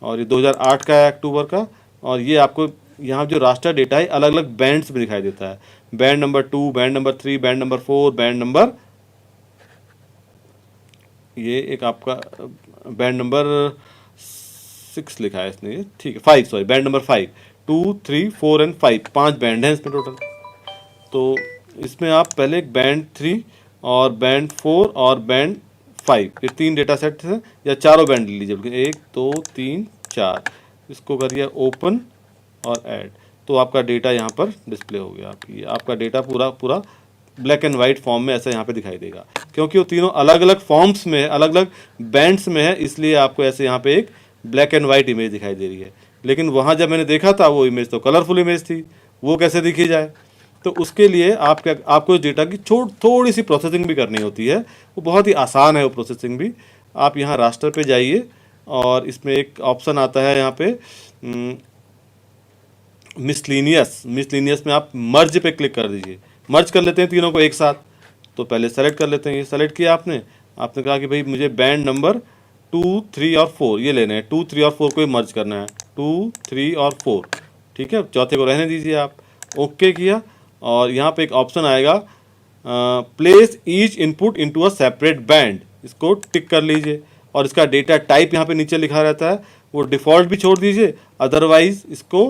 और ये 2008 का है अक्टूबर का। और ये आपको यहाँ जो रास्टर डेटा है अलग अलग बैंड्स में दिखाई देता है, band number 2, band number 3, band number 4, band number, ये एक आपका बैंड नंबर 6 लिखा है इसने, ठीक है 5, sorry band number 5, 2, 3, 4 and 5, 5 band हैं इसमें टोटल। तो इसमें आप पहले एक बैंड 3 और बैंड 4 और बैंड 5, ये 3 डेटा सेट हैं या चारों बैंड ले लीजिए, 1 2 3 4, इसको करिए ओपन और ऐड, तो आपका डेटा यहाँ पर डिस्प्ले हो गया। आपका डेटा पूरा ब्लैक एंड वाइट फॉर्म में ऐसा यहाँ पे दिखाई देगा, क्योंकि वो तीनों अलग अलग फॉर्म्स में है, अलग अलग बैंड्स में है, इसलिए आपको ऐसे यहाँ पे एक ब्लैक एंड वाइट इमेज दिखाई दे रही है। लेकिन वहाँ जब मैंने देखा था वो इमेज तो कलरफुल इमेज थी, वो कैसे दिखी जाए? तो उसके लिए आपको इस डेटा की थोड़ी सी प्रोसेसिंग भी करनी होती है, वो बहुत ही आसान है वो प्रोसेसिंग भी। आप यहाँ रास्टर पे जाइए और इसमें एक ऑप्शन आता है यहाँ पे मिसलिनियस में आप मर्ज पे क्लिक कर दीजिए, मर्ज कर लेते हैं तीनों को एक साथ। तो पहले सेलेक्ट कर लेते हैं, ये सेलेक्ट किया आपने कहा कि भाई मुझे बैंड नंबर 2 3 और 4 ये लेने हैं, 2 3 और 4 को ही मर्ज करना है, 2 3 और 4, ठीक है। चौथे को रहने दीजिए आप, ओके किया और यहाँ पे एक ऑप्शन आएगा place each input into a separate band, इसको टिक कर लीजिए और इसका डेटा टाइप यहाँ पे नीचे लिखा रहता है, वो डिफ़ॉल्ट भी छोड़ दीजिए, अदरवाइज इसको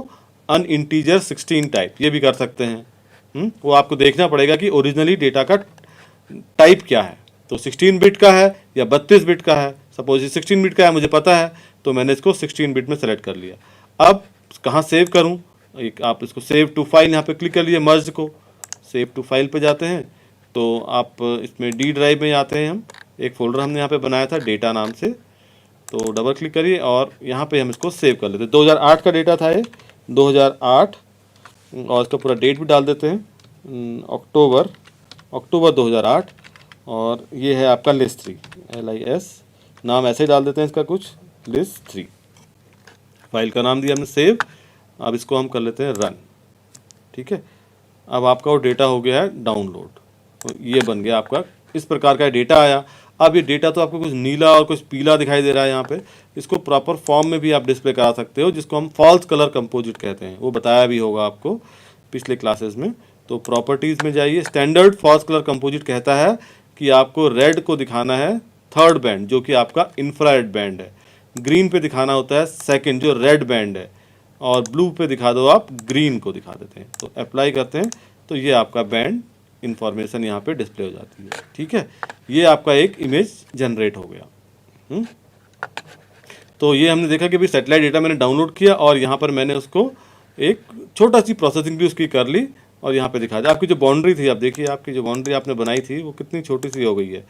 अनइंटीजर 16 टाइप ये भी कर सकते हैं। वो आपको देखना पड़ेगा कि ओरिजिनली डेटा का टाइप क्या है, तो 16 बिट का है या 32 बिट का है। सपोज ये 16 बिट का है मुझे पता है, तो मैंने इसको 16 बिट में सेलेक्ट कर लिया। अब कहाँ सेव करूँ, एक आप इसको सेव टू फाइल यहाँ पे क्लिक कर लीजिए, मर्ज को सेव टू फाइल पे जाते हैं तो आप इसमें डी ड्राइव में आते हैं, हम एक फ़ोल्डर हमने यहाँ पे बनाया था डेटा नाम से, तो डबल क्लिक करिए और यहाँ पे हम इसको सेव कर लेते हैं। 2008 का डेटा था ये, 2008, और इसका पूरा डेट भी डाल देते हैं, अक्टूबर 2008, और ये है आपका लिस्ट 3, LIS नाम ऐसे ही डाल देते हैं इसका कुछ, लिस्ट 3, फाइल का नाम दिया हमने सेव। अब इसको हम कर लेते हैं रन, ठीक है। अब आपका वो डेटा हो गया है डाउनलोड, तो ये बन गया आपका, इस प्रकार का डेटा आया। अब ये डेटा तो आपको कुछ नीला और कुछ पीला दिखाई दे रहा है यहाँ पे, इसको प्रॉपर फॉर्म में भी आप डिस्प्ले करा सकते हो, जिसको हम फॉल्स कलर कंपोजिट कहते हैं, वो बताया भी होगा आपको पिछले क्लासेस में। तो प्रॉपर्टीज़ में जाइए, स्टैंडर्ड फॉल्स कलर कंपोजिट कहता है कि आपको रेड को दिखाना है थर्ड बैंड जो कि आपका इंफ्रारेड बैंड है, ग्रीन पे दिखाना होता है सेकंड जो रेड बैंड है, और ब्लू पे दिखा दो आप ग्रीन को दिखा देते हैं। तो अप्लाई करते हैं तो ये आपका बैंड इंफॉर्मेशन यहाँ पे डिस्प्ले हो जाती है, ठीक है। ये आपका एक इमेज जनरेट हो गया। तो ये हमने देखा कि भाई सैटेलाइट डेटा मैंने डाउनलोड किया और यहाँ पर मैंने उसको एक छोटा सी प्रोसेसिंग भी उसकी कर ली और यहाँ पे दिखा दिया। आपकी जो बाउंड्री थी, आप देखिए आपकी जो बाउंड्री आपने बनाई थी वो कितनी छोटी सी हो गई है।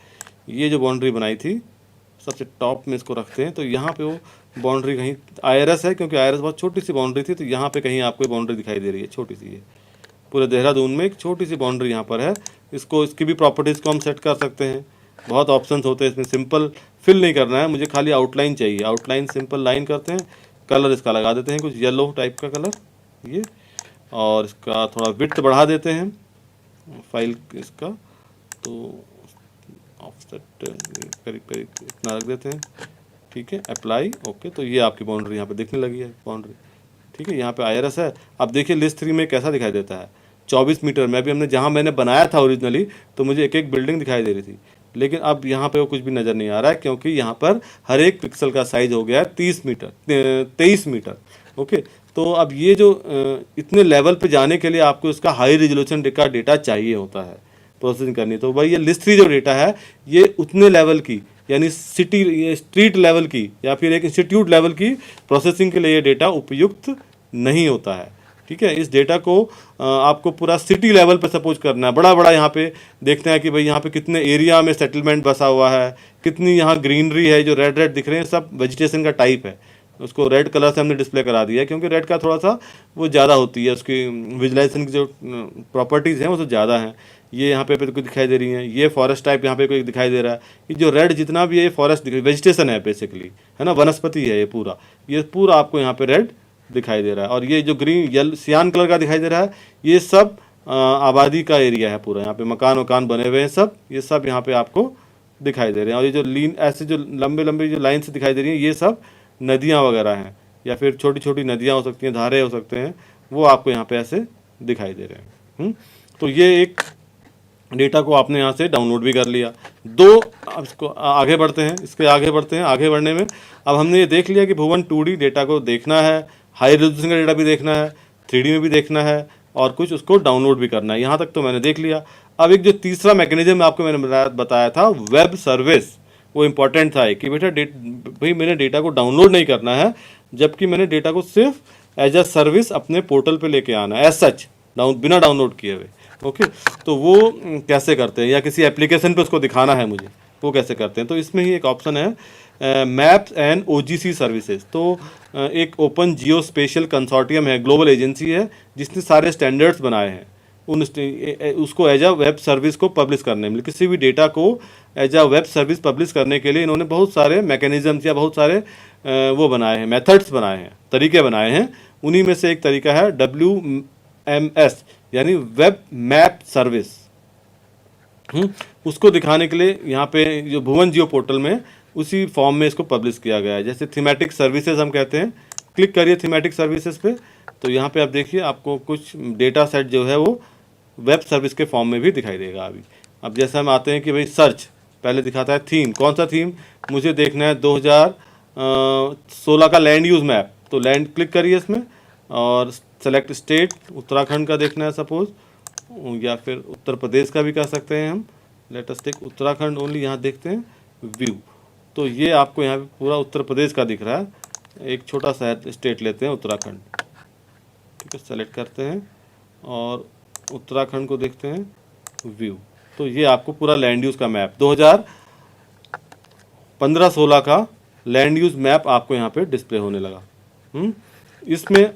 ये जो बाउंड्री बनाई थी सबसे टॉप में इसको रखते हैं, तो यहाँ पे वो बाउंड्री कहीं IRS है, क्योंकि IRS बहुत छोटी सी बाउंड्री थी, तो यहाँ पे कहीं आपको बाउंड्री दिखाई दे रही है छोटी सी। है पूरे देहरादून में एक छोटी सी बाउंड्री यहाँ पर है, इसकी भी प्रॉपर्टीज़ को हम सेट कर सकते हैं। बहुत ऑप्शंस होते हैं इसमें, सिंपल फिल नहीं करना है मुझे, खाली आउटलाइन चाहिए, आउटलाइन सिंपल लाइन करते हैं, कलर इसका लगा देते हैं कुछ येलो टाइप का कलर ये, और इसका थोड़ा विड्थ बढ़ा देते हैं फाइल इसका, तो ऑफसेट करीब इतना रख देते हैं, ठीक है। Apply, okay. तो ये आपकी बाउंड्री यहाँ पे दिखने लगी है बाउंड्री, ठीक है। यहाँ पे IRS है। अब देखिए लिस्ट 3 में कैसा दिखाई देता है, 24 मीटर में। अभी हमने जहाँ मैंने बनाया था ओरिजिनली तो मुझे एक एक बिल्डिंग दिखाई दे रही थी, लेकिन अब यहाँ पे वो कुछ भी नज़र नहीं आ रहा है, क्योंकि यहाँ पर हर एक पिक्सल का साइज़ हो गया है 23 मीटर, ओके। तो अब ये जो इतने लेवल पे जाने के लिए आपको इसका हाई रेजोल्यूशन का डेटा चाहिए होता है प्रोसेसिंग करनी। तो भाई ये लिस्ट 3 जो डेटा है ये उतने लेवल की, यानी स्ट्रीट लेवल की या फिर एक इंस्टीट्यूट लेवल की प्रोसेसिंग के लिए ये डेटा उपयुक्त नहीं होता है, ठीक है। इस डेटा को आपको पूरा सिटी लेवल पर सपोज करना है, बड़ा बड़ा यहाँ पे देखते हैं कि भाई यहाँ पे कितने एरिया में सेटलमेंट बसा हुआ है, कितनी यहाँ ग्रीनरी है, जो रेड रेड दिख रहे हैं सब वेजिटेशन का टाइप है, उसको रेड कलर से हमने डिस्प्ले करा दिया है, क्योंकि रेड का थोड़ा सा वो ज़्यादा होती है, उसकी विजुलाइजेशन की जो प्रॉपर्टीज़ हैं वो तो ज़्यादा हैं। ये यहाँ पे कुछ दिखाई दे रही हैं, ये फॉरेस्ट टाइप यहाँ पे कोई दिखाई दे रहा है, ये जो रेड जितना भी है ये फॉरेस्ट वेजिटेशन है बेसिकली, है ना, वनस्पति है ये पूरा आपको यहाँ पे रेड दिखाई दे रहा है। और ये जो ग्रीन सियान कलर का दिखाई दे रहा है ये सब आबादी का एरिया है पूरा, यहाँ पे मकान बने हुए हैं सब, ये सब यहाँ पे आपको दिखाई दे रहे हैं। और ये जो ऐसे जो लंबे लंबे जो लाइन से दिखाई दे रही हैं ये सब नदियाँ वगैरह हैं, या फिर छोटी छोटी नदियाँ हो सकती हैं, धारे हो सकते हैं, वो आपको यहाँ पे ऐसे दिखाई दे रहे हैं। तो ये एक डेटा को आपने यहाँ से डाउनलोड भी कर लिया। अब इसको आगे बढ़ते हैं, आगे बढ़ने में अब हमने ये देख लिया कि भुवन 2D डेटा को देखना है, हाई रेजोल्यूशन का डेटा भी देखना है, 3D में भी देखना है, और कुछ उसको डाउनलोड भी करना है। यहाँ तक तो मैंने देख लिया। अब एक जो तीसरा मैकेनिज्म आपको मैंने बताया था, वेब सर्विस, वो इम्पोर्टेंट था कि बेटा भाई मैंने डेटा को डाउनलोड नहीं करना है, जबकि मैंने डेटा को सिर्फ एज अ सर्विस अपने पोर्टल पे लेके आना है, एज सच बिना डाउनलोड किए हुए। ओके, तो वो कैसे करते हैं, या किसी एप्लीकेशन पे उसको दिखाना है मुझे, वो कैसे करते हैं। तो इसमें ही एक ऑप्शन है मैप्स एंड ओजीसी सर्विसेज। तो एक ओपन जियो स्पेशल कंसोर्टियम है, ग्लोबल एजेंसी है जिसने सारे स्टैंडर्ड्स बनाए हैं उसको एज अ वेब सर्विस को पब्लिश करने में, किसी भी डेटा को as a web service publish करने के लिए इन्होंने बहुत सारे मैकेनिज्म्स या बहुत सारे वो बनाए हैं, मेथड्स बनाए हैं, तरीके बनाए हैं। उन्हीं में से एक तरीका है WMS, यानी वेब मैप सर्विस। उसको दिखाने के लिए यहाँ पे जो भुवन जियो पोर्टल में उसी फॉर्म में इसको पब्लिश किया गया है। जैसे थीमेटिक सर्विसेज हम कहते हैं, क्लिक करिए थीमेटिक सर्विसेज पे, तो यहाँ पे आप देखिए आपको कुछ डेटा सेट जो है वो वेब सर्विस के फॉर्म में भी दिखाई देगा। अभी अब जैसे हम आते हैं कि भाई सर्च, पहले दिखाता है थीम, कौन सा थीम मुझे देखना है, 2016 का लैंड यूज़ मैप, तो लैंड क्लिक करिए इसमें और सेलेक्ट स्टेट, उत्तराखंड का देखना है सपोज, या फिर उत्तर प्रदेश का भी कर सकते हैं हम, let us take Uttarakhand only. यहाँ देखते हैं व्यू, तो ये आपको यहाँ पे पूरा उत्तर प्रदेश का दिख रहा है। एक छोटा सा स्टेट लेते हैं उत्तराखंड, ठीक है, सेलेक्ट करते हैं और उत्तराखंड को देखते हैं व्यू, तो ये आपको पूरा लैंड यूज़ का मैप 2015-16 का लैंड यूज़ मैप आपको यहाँ पे डिस्प्ले होने लगा। इसमें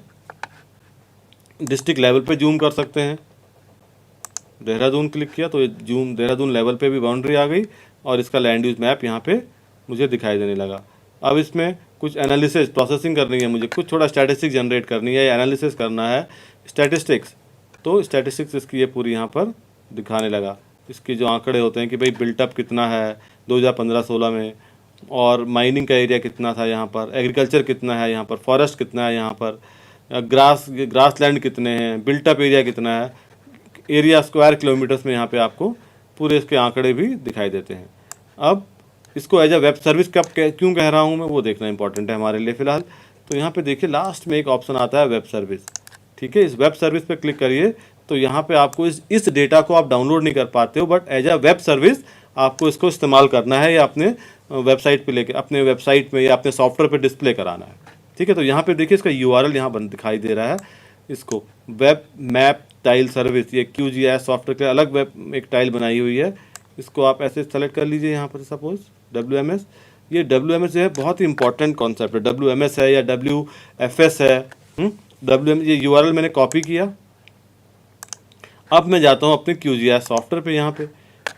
डिस्ट्रिक्ट लेवल पे जूम कर सकते हैं, देहरादून क्लिक किया तो ये जूम देहरादून लेवल पे भी बाउंड्री आ गई और इसका लैंड यूज़ मैप यहाँ पे मुझे दिखाई देने लगा। अब इसमें कुछ एनालिसिस प्रोसेसिंग करनी है मुझे, कुछ थोड़ा स्टैटिस्टिक्स जनरेट करनी है या एनालिसिस करना है स्टैटिस्टिक्स, तो स्टैटिस्टिक्स इसकी ये पूरी यहाँ पर दिखाने लगा। इसके जो आंकड़े होते हैं कि भाई बिल्टअप कितना है 2015-16 में, और माइनिंग का एरिया कितना था यहाँ पर, एग्रीकल्चर कितना है यहाँ पर, फॉरेस्ट कितना है यहाँ पर, ग्रास लैंड कितने हैं, बिल्टअप एरिया कितना है, एरिया स्क्वायर किलोमीटर्स में यहाँ पे आपको पूरे इसके आंकड़े भी दिखाई देते हैं। अब इसको एज अ वेब सर्विस कब क्यों कह रहा हूँ मैं, वो देखना इंपॉर्टेंट है हमारे लिए फ़िलहाल। तो यहाँ पे देखिए लास्ट में एक ऑप्शन आता है वेब सर्विस, ठीक है, इस वेब सर्विस पे क्लिक करिए तो यहाँ पे आपको इस डेटा को आप डाउनलोड नहीं कर पाते हो, but as a web service आपको इसको इस्तेमाल करना है या अपने वेबसाइट पे लेके अपने वेबसाइट में या अपने सॉफ्टवेयर पे डिस्प्ले कराना है, ठीक है। तो यहाँ पे देखिए इसका URL यहाँ दिखाई दे रहा है, इसको वेब मैप टाइल सर्विस, ये QGIS सॉफ्टवेयर के अलग वेब एक टाइल बनाई हुई है, इसको आप ऐसे सेलेक्ट कर लीजिए यहाँ पर सपोज WMS। ये WMS जो है बहुत ही इंपॉर्टेंट कॉन्सेप्ट है, WMS है या WFS है। WMS ये URL मैंने कॉपी किया। अब मैं जाता हूँ अपने QGIS सॉफ्टवेयर पे,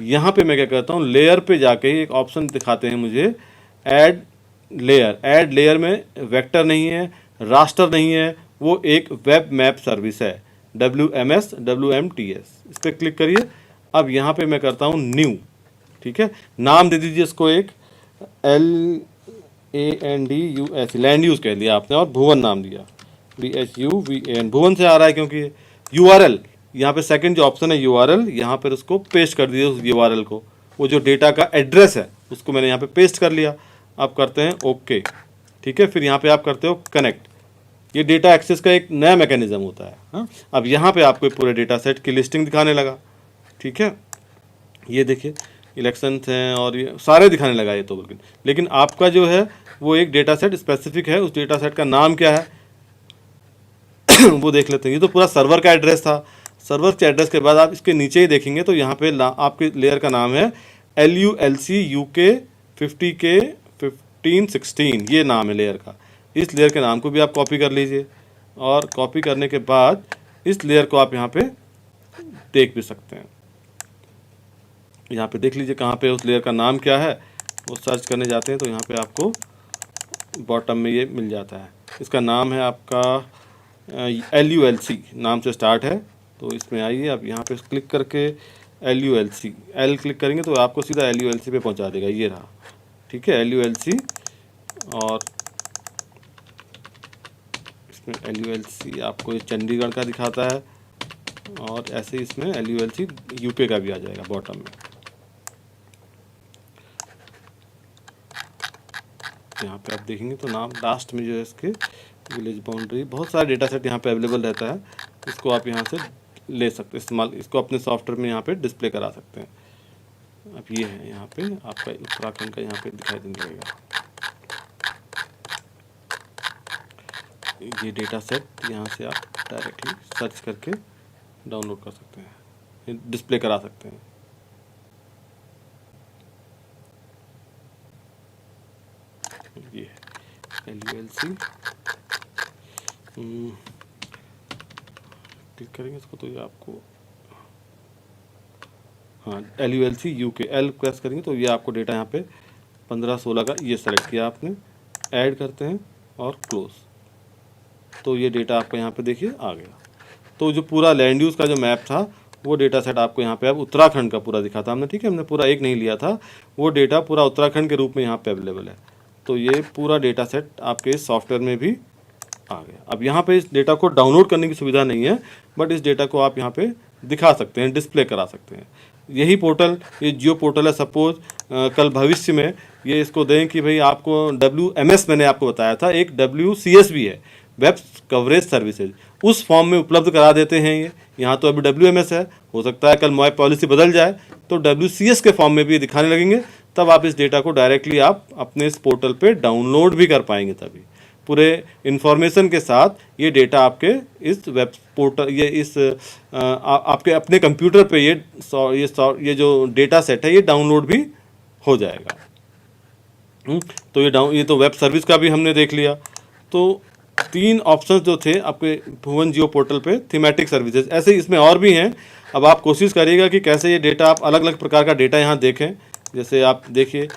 यहाँ पे मैं क्या करता हूँ, लेयर पे जाके एक ऑप्शन दिखाते हैं मुझे, ऐड लेयर में वेक्टर नहीं है, रास्टर नहीं है, वो एक वेब मैप सर्विस है, WMS इस पर क्लिक करिए। अब यहाँ पे मैं करता हूँ न्यू, ठीक है, नाम दे दीजिए इसको एक LANDUS, लैंड यूज़ कह दिया आपने, और भुवन नाम दिया, BHUVAN, भुवन से आ रहा है क्योंकि URL यहाँ पे सेकंड जो ऑप्शन है URL, यहाँ पर उसको पेस्ट कर दीजिए उस URL को, वो जो डेटा का एड्रेस है उसको मैंने यहाँ पे पेस्ट कर लिया। आप करते हैं ओके, ठीक है, फिर यहाँ पे आप करते हो कनेक्ट। ये डेटा एक्सेस का एक नया मैकेनिज्म होता है। हाँ, अब यहाँ पे आपको पूरे डेटा सेट की लिस्टिंग दिखाने लगा, ठीक है, ये देखिए इलेक्शंस हैं और ये सारे दिखाने लगा ये तो, लेकिन आपका जो है वो एक डेटा सेट स्पेसिफिक है, उस डेटा सेट का नाम क्या है वो देख लेते हैं। ये तो पूरा सर्वर का एड्रेस था, सर्वर के एड्रेस के बाद आप इसके नीचे ही देखेंगे तो यहाँ पे आपके लेयर का नाम है LULC UK 50K 1516, ये नाम है लेयर का। इस लेयर के नाम को भी आप कॉपी कर लीजिए, और कॉपी करने के बाद इस लेयर को आप यहाँ पे देख भी सकते हैं। यहाँ पे देख लीजिए कहाँ पे उस लेयर का नाम क्या है, वो सर्च करने जाते हैं तो यहाँ पे आपको बॉटम में ये मिल जाता है। इसका नाम है आपका LULC नाम से स्टार्ट है, तो इसमें आइए आप यहाँ पे क्लिक करके LULC L क्लिक करेंगे तो आपको सीधा LULC पे पहुँचा देगा, ये रहा, ठीक है, LULC। और इसमें LULC आपको ये चंडीगढ़ का दिखाता है, और ऐसे इसमें LULC UK का भी आ जाएगा बॉटम में। यहाँ पे आप देखेंगे तो नाम लास्ट में जो है इसके विलेज बाउंड्री, बहुत सारा डेटा सेट यहाँ पे अवेलेबल रहता है, इसको आप यहाँ से ले सकते हैं इस्तेमाल, इसको अपने सॉफ्टवेयर में यहाँ पे डिस्प्ले करा सकते हैं। अब ये है यहाँ पे आपका उत्तराखंड का, यहाँ पे दिखाई देने लगेगा ये डेटा सेट। यहाँ से आप डायरेक्टली सर्च करके डाउनलोड कर सकते हैं, डिस्प्ले करा सकते हैं। ये LULC क्लिक करेंगे इसको तो ये आपको, हाँ LULC UK L प्रेस करेंगे तो ये आपको डेटा यहाँ पे 15-16 का ये सेलेक्ट किया आपने, ऐड करते हैं और क्लोज, तो ये डेटा आपको यहाँ पे देखिए आ गया। तो जो पूरा लैंड यूज़ का जो मैप था वो डेटा सेट आपको यहाँ पे अब उत्तराखंड का पूरा दिखा था हमने, ठीक है, हमने पूरा एक नहीं लिया था, वो डेटा पूरा उत्तराखंड के रूप में यहाँ पे अवेलेबल है। तो ये पूरा डेटा सेट आपके इस सॉफ्टवेयर में भी आ गया। अब यहाँ पे इस डेटा को डाउनलोड करने की सुविधा नहीं है, बट इस डेटा को आप यहाँ पे दिखा सकते हैं, डिस्प्ले करा सकते हैं। यही पोर्टल, ये जियो पोर्टल है, सपोज कल भविष्य में ये इसको दें कि भाई आपको WMS मैंने आपको बताया था, एक WCS भी है, वेब कवरेज सर्विसेज, उस फॉर्म में उपलब्ध करा देते हैं ये। यहाँ तो अभी WMS है, हो सकता है कल मोबाइल पॉलिसी बदल जाए तो WCS के फॉर्म में भी दिखाने लगेंगे, तब आप इस डेटा को डायरेक्टली आप अपने इस पोर्टल पे डाउनलोड भी कर पाएंगे। तभी पूरे इन्फॉर्मेशन के साथ ये डेटा आपके इस वेब पोर्टल, ये इस आपके अपने कंप्यूटर पे ये जो डेटा सेट है ये डाउनलोड भी हो जाएगा। तो ये तो वेब सर्विस का भी हमने देख लिया। तो 3 ऑप्शंस जो थे आपके भुवन जियो पोर्टल पे, थीमेटिक सर्विसेज, ऐसे ही इसमें और भी हैं। अब आप कोशिश करिएगा कि कैसे ये डेटा आप अलग अलग प्रकार का डेटा यहाँ देखें। जैसे आप देखिए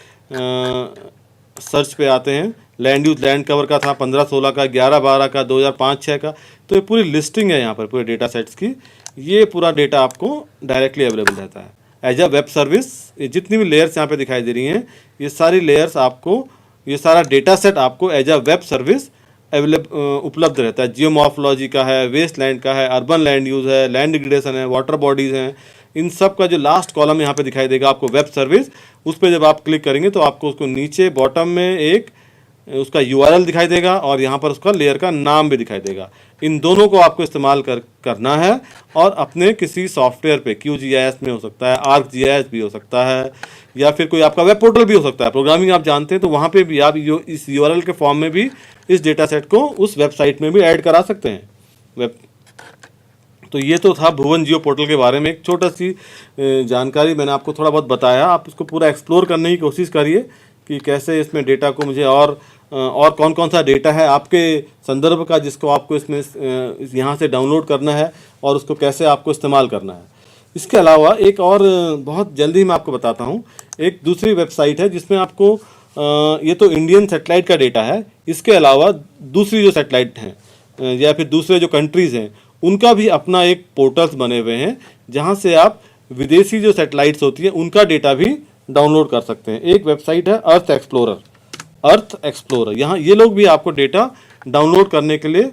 सर्च पे आते हैं, लैंड यूज लैंड कवर का था 15-16 का, 11-12 का, 2005-6 का, तो ये पूरी लिस्टिंग है यहाँ पर पूरे डेटा सेट्स की। ये पूरा डेटा आपको डायरेक्टली अवेलेबल रहता है एज अ वेब सर्विस। ये जितनी भी लेयर्स यहाँ पे दिखाई दे रही हैं, ये सारी लेयर्स आपको, ये सारा डेटा सेट आपको एज अ वेब सर्विस उपलब्ध रहता है। जियोमॉर्फोलॉजी का है, वेस्ट लैंड का है, अर्बन लैंड यूज़ है, लैंड डिग्रेडेशन है, वाटर बॉडीज़ हैं, इन सब का जो लास्ट कॉलम यहाँ पे दिखाई देगा आपको वेब सर्विस, उस पर जब आप क्लिक करेंगे तो आपको उसको नीचे बॉटम में एक उसका URL दिखाई देगा और यहाँ पर उसका लेयर का नाम भी दिखाई देगा। इन दोनों को आपको इस्तेमाल करना है और अपने किसी सॉफ्टवेयर पे, QGIS में हो सकता है, ArcGIS भी हो सकता है, या फिर कोई आपका वेब पोर्टल भी हो सकता है, प्रोग्रामिंग आप जानते हैं तो वहाँ पे भी आप इस URL के फॉर्म में भी इस डेटा सेट को उस वेबसाइट में भी ऐड करा सकते हैं वेब। तो ये तो था भुवन जियो पोर्टल के बारे में एक छोटा सी जानकारी मैंने आपको थोड़ा बहुत बताया। आप इसको पूरा एक्सप्लोर करने की कोशिश करिए कि कैसे इसमें डेटा को मुझे और कौन कौन सा डेटा है आपके संदर्भ का जिसको आपको इसमें यहाँ से डाउनलोड करना है और उसको कैसे आपको इस्तेमाल करना है। इसके अलावा एक और बहुत जल्दी मैं आपको बताता हूँ, एक दूसरी वेबसाइट है जिसमें आपको ये तो इंडियन सैटेलाइट का डेटा है, इसके अलावा दूसरी जो सैटेलाइट हैं या फिर दूसरे जो कंट्रीज़ हैं उनका भी अपना एक पोर्टल्स बने हुए हैं जहाँ से आप विदेशी जो सैटेलाइट्स होती हैं उनका डेटा भी डाउनलोड कर सकते हैं। एक वेबसाइट है अर्थ एक्सप्लोरर, यहाँ ये लोग भी आपको डेटा डाउनलोड करने के लिए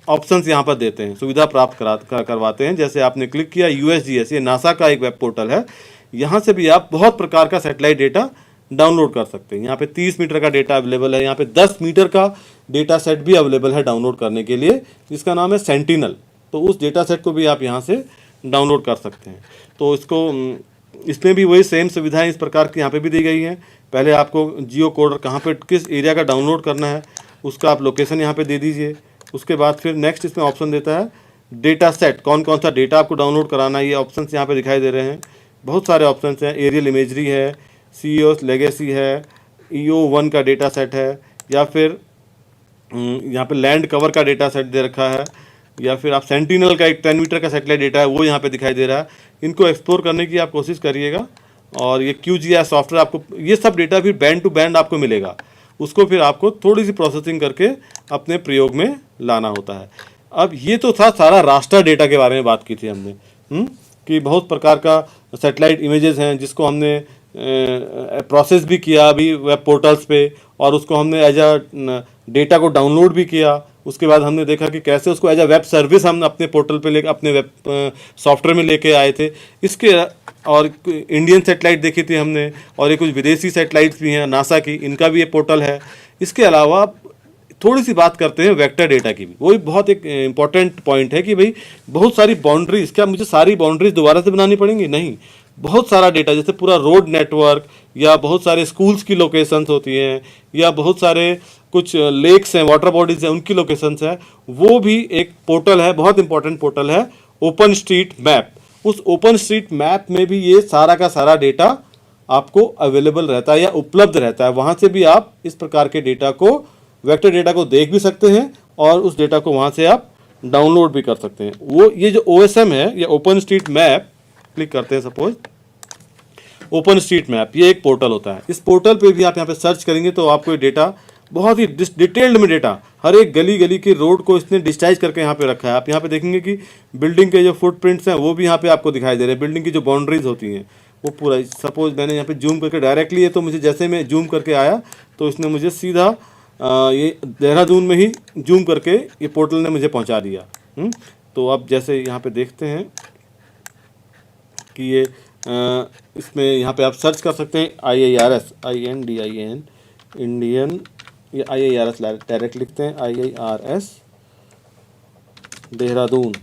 ऑप्शंस यहाँ पर देते हैं, सुविधा प्राप्त करवाते हैं। जैसे आपने क्लिक किया USGS, ये नासा का एक वेब पोर्टल है, यहाँ से भी आप बहुत प्रकार का सैटेलाइट डेटा डाउनलोड कर सकते हैं। यहाँ पे 30 मीटर का डेटा अवेलेबल है, यहाँ पे 10 मीटर का डेटा सेट भी अवेलेबल है डाउनलोड करने के लिए, जिसका नाम है सेंटिनल। तो उस डेटा सेट को भी आप यहाँ से डाउनलोड कर सकते हैं। तो इसमें भी वही सेम सुविधाएं इस प्रकार की यहाँ पे भी दी गई हैं। पहले आपको जियो कोडर कहाँ पे किस एरिया का डाउनलोड करना है उसका आप लोकेशन यहाँ पे दे दीजिए। उसके बाद फिर नेक्स्ट इसमें ऑप्शन देता है डेटा सेट, कौन कौन सा डेटा आपको डाउनलोड कराना है, ये ऑप्शन यहाँ पे दिखाई दे रहे हैं। बहुत सारे ऑप्शन हैं, एरियल इमेजरी है, CEOS लेगेसी है, EO1 का डेटा सेट है, या फिर यहाँ पे लैंड कवर का डेटा सेट दे रखा है, या फिर आप सेंटिनल का एक 10 मीटर का सैटेलाइट डेटा है वो यहाँ पे दिखाई दे रहा है। इनको एक्सप्लोर करने की आप कोशिश करिएगा। और ये QGIS सॉफ्टवेयर आपको ये सब डेटा फिर बैंड टू बैंड आपको मिलेगा, उसको फिर आपको थोड़ी सी प्रोसेसिंग करके अपने प्रयोग में लाना होता है। अब ये तो था सारा रास्टर डेटा के बारे में बात की थी हमने कि बहुत प्रकार का सैटेलाइट इमेजेस हैं जिसको हमने प्रोसेस भी किया अभी वेब पोर्टल्स पे, और उसको हमने एज अ डेटा को डाउनलोड भी किया। उसके बाद हमने देखा कि कैसे उसको एज अ वेब सर्विस हम अपने पोर्टल पे लेकर अपने वेब सॉफ्टवेयर में लेके आए थे। इसके और इंडियन सैटेलाइट देखी थी हमने, और ये कुछ विदेशी सैटेलाइट्स भी हैं नासा की, इनका भी ये पोर्टल है। इसके अलावा थोड़ी सी बात करते हैं वेक्टर डेटा की भी, वही बहुत एक इंपॉर्टेंट पॉइंट है कि भाई बहुत सारी बाउंड्रीज, क्या मुझे सारी बाउंड्रीज दोबारा से बनानी पड़ेंगी? नहीं, बहुत सारा डेटा, जैसे पूरा रोड नेटवर्क या बहुत सारे स्कूल्स की लोकेशंस होती हैं या बहुत सारे कुछ लेक्स हैं, वाटर बॉडीज हैं, उनकी लोकेशंस है, वो भी एक पोर्टल है, बहुत इंपॉर्टेंट पोर्टल है ओपन स्ट्रीट मैप। उस ओपन स्ट्रीट मैप में भी ये सारा का सारा डेटा आपको अवेलेबल रहता है या उपलब्ध रहता है। वहाँ से भी आप इस प्रकार के डेटा को, वेक्टर डेटा को देख भी सकते हैं और उस डेटा को वहाँ से आप डाउनलोड भी कर सकते हैं। वो ये जो OSM है या ओपन स्ट्रीट मैप, क्लिक करते हैं सपोज ओपन स्ट्रीट मैप, ये एक पोर्टल होता है। इस पोर्टल पे भी आप यहाँ पे सर्च करेंगे तो आपको ये डेटा बहुत ही डिटेल्ड में डेटा, हर एक गली गली के रोड को इसने डिजिटाइज करके यहाँ पे रखा है। आप यहाँ पे देखेंगे कि बिल्डिंग के जो फुटप्रिंट्स हैं वो भी यहाँ पे आपको दिखाई दे रहे हैं, बिल्डिंग की जो बाउंड्रीज होती हैं वो पूरा। सपोज मैंने यहाँ पे जूम करके डायरेक्टली है, तो मुझे जैसे मैं जूम करके आया तो इसने मुझे सीधा ये देहरादून में ही जूम करके ये पोर्टल ने मुझे पहुँचा दिया। तो अब जैसे यहाँ पे देखते हैं कि ये इसमें यहाँ पे आप सर्च कर सकते हैं IIRS INDIN इंडियन, ये IIRS डायरेक्ट लिखते हैं, IIRS देहरादून,